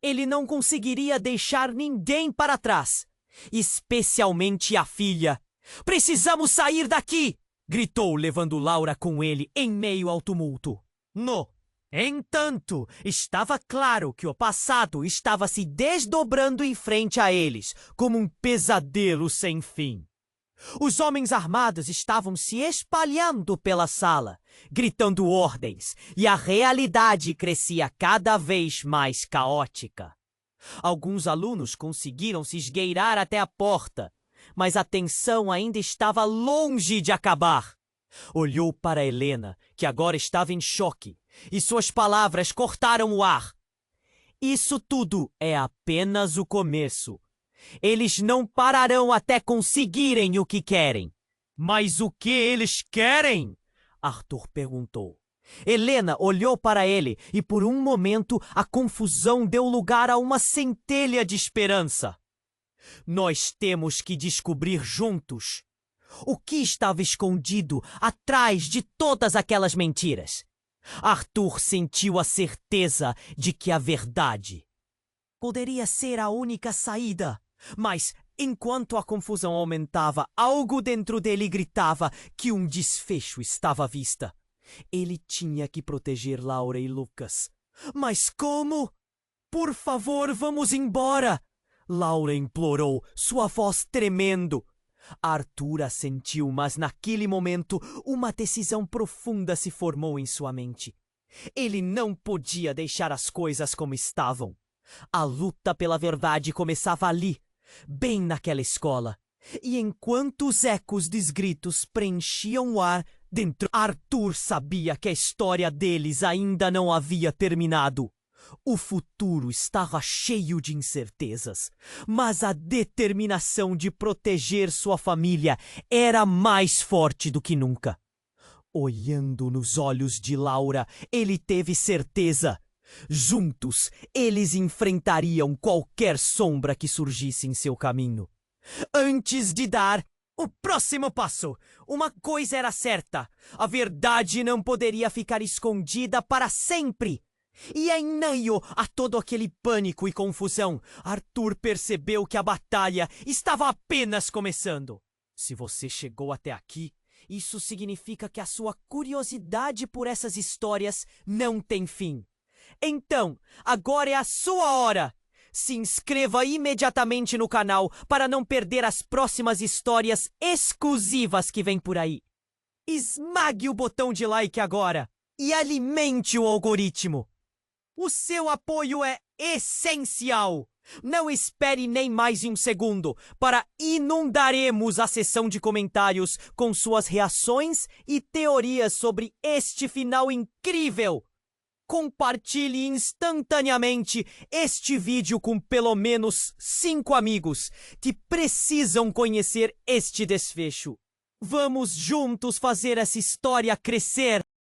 Ele não conseguiria deixar ninguém para trás, especialmente a filha. Precisamos sair daqui! Gritou, levando Laura com ele em meio ao tumulto. No entanto, estava claro que o passado estava se desdobrando em frente a eles, como um pesadelo sem fim. Os homens armados estavam se espalhando pela sala, gritando ordens, e a realidade crescia cada vez mais caótica. Alguns alunos conseguiram se esgueirar até a porta, mas a tensão ainda estava longe de acabar. Olhou para Helena, que agora estava em choque, e suas palavras cortaram o ar. Isso tudo é apenas o começo. Eles não pararão até conseguirem o que querem. Mas o que eles querem? Arthur perguntou. Helena olhou para ele e por um momento a confusão deu lugar a uma centelha de esperança. Nós temos que descobrir juntos o que estava escondido atrás de todas aquelas mentiras. Arthur sentiu a certeza de que a verdade poderia ser a única saída. Mas, enquanto a confusão aumentava, algo dentro dele gritava que um desfecho estava à vista. Ele tinha que proteger Laura e Lucas. Mas como? Por favor, vamos embora! Laura implorou, sua voz tremendo. Arthur assentiu, mas naquele momento uma decisão profunda se formou em sua mente. Ele não podia deixar as coisas como estavam. A luta pela verdade começava ali, bem naquela escola. E enquanto os ecos dos gritos preenchiam o ar dentro, Arthur sabia que a história deles ainda não havia terminado. O futuro estava cheio de incertezas, mas a determinação de proteger sua família era mais forte do que nunca. Olhando nos olhos de Laura, ele teve certeza. Juntos, eles enfrentariam qualquer sombra que surgisse em seu caminho. Antes de dar O próximo passo. Uma coisa era certa. A verdade não poderia ficar escondida para sempre. E em meio a todo aquele pânico e confusão, Arthur percebeu que a batalha estava apenas começando. Se você chegou até aqui, isso significa que a sua curiosidade por essas histórias não tem fim. Então, agora é a sua hora! Se inscreva imediatamente no canal para não perder as próximas histórias exclusivas que vêm por aí. Esmague o botão de like agora e alimente o algoritmo. O seu apoio é essencial. Não espere nem mais um segundo para inundaremos a seção de comentários com suas reações e teorias sobre este final incrível. Compartilhe instantaneamente este vídeo com pelo menos 5 amigos que precisam conhecer este desfecho. Vamos juntos fazer essa história crescer!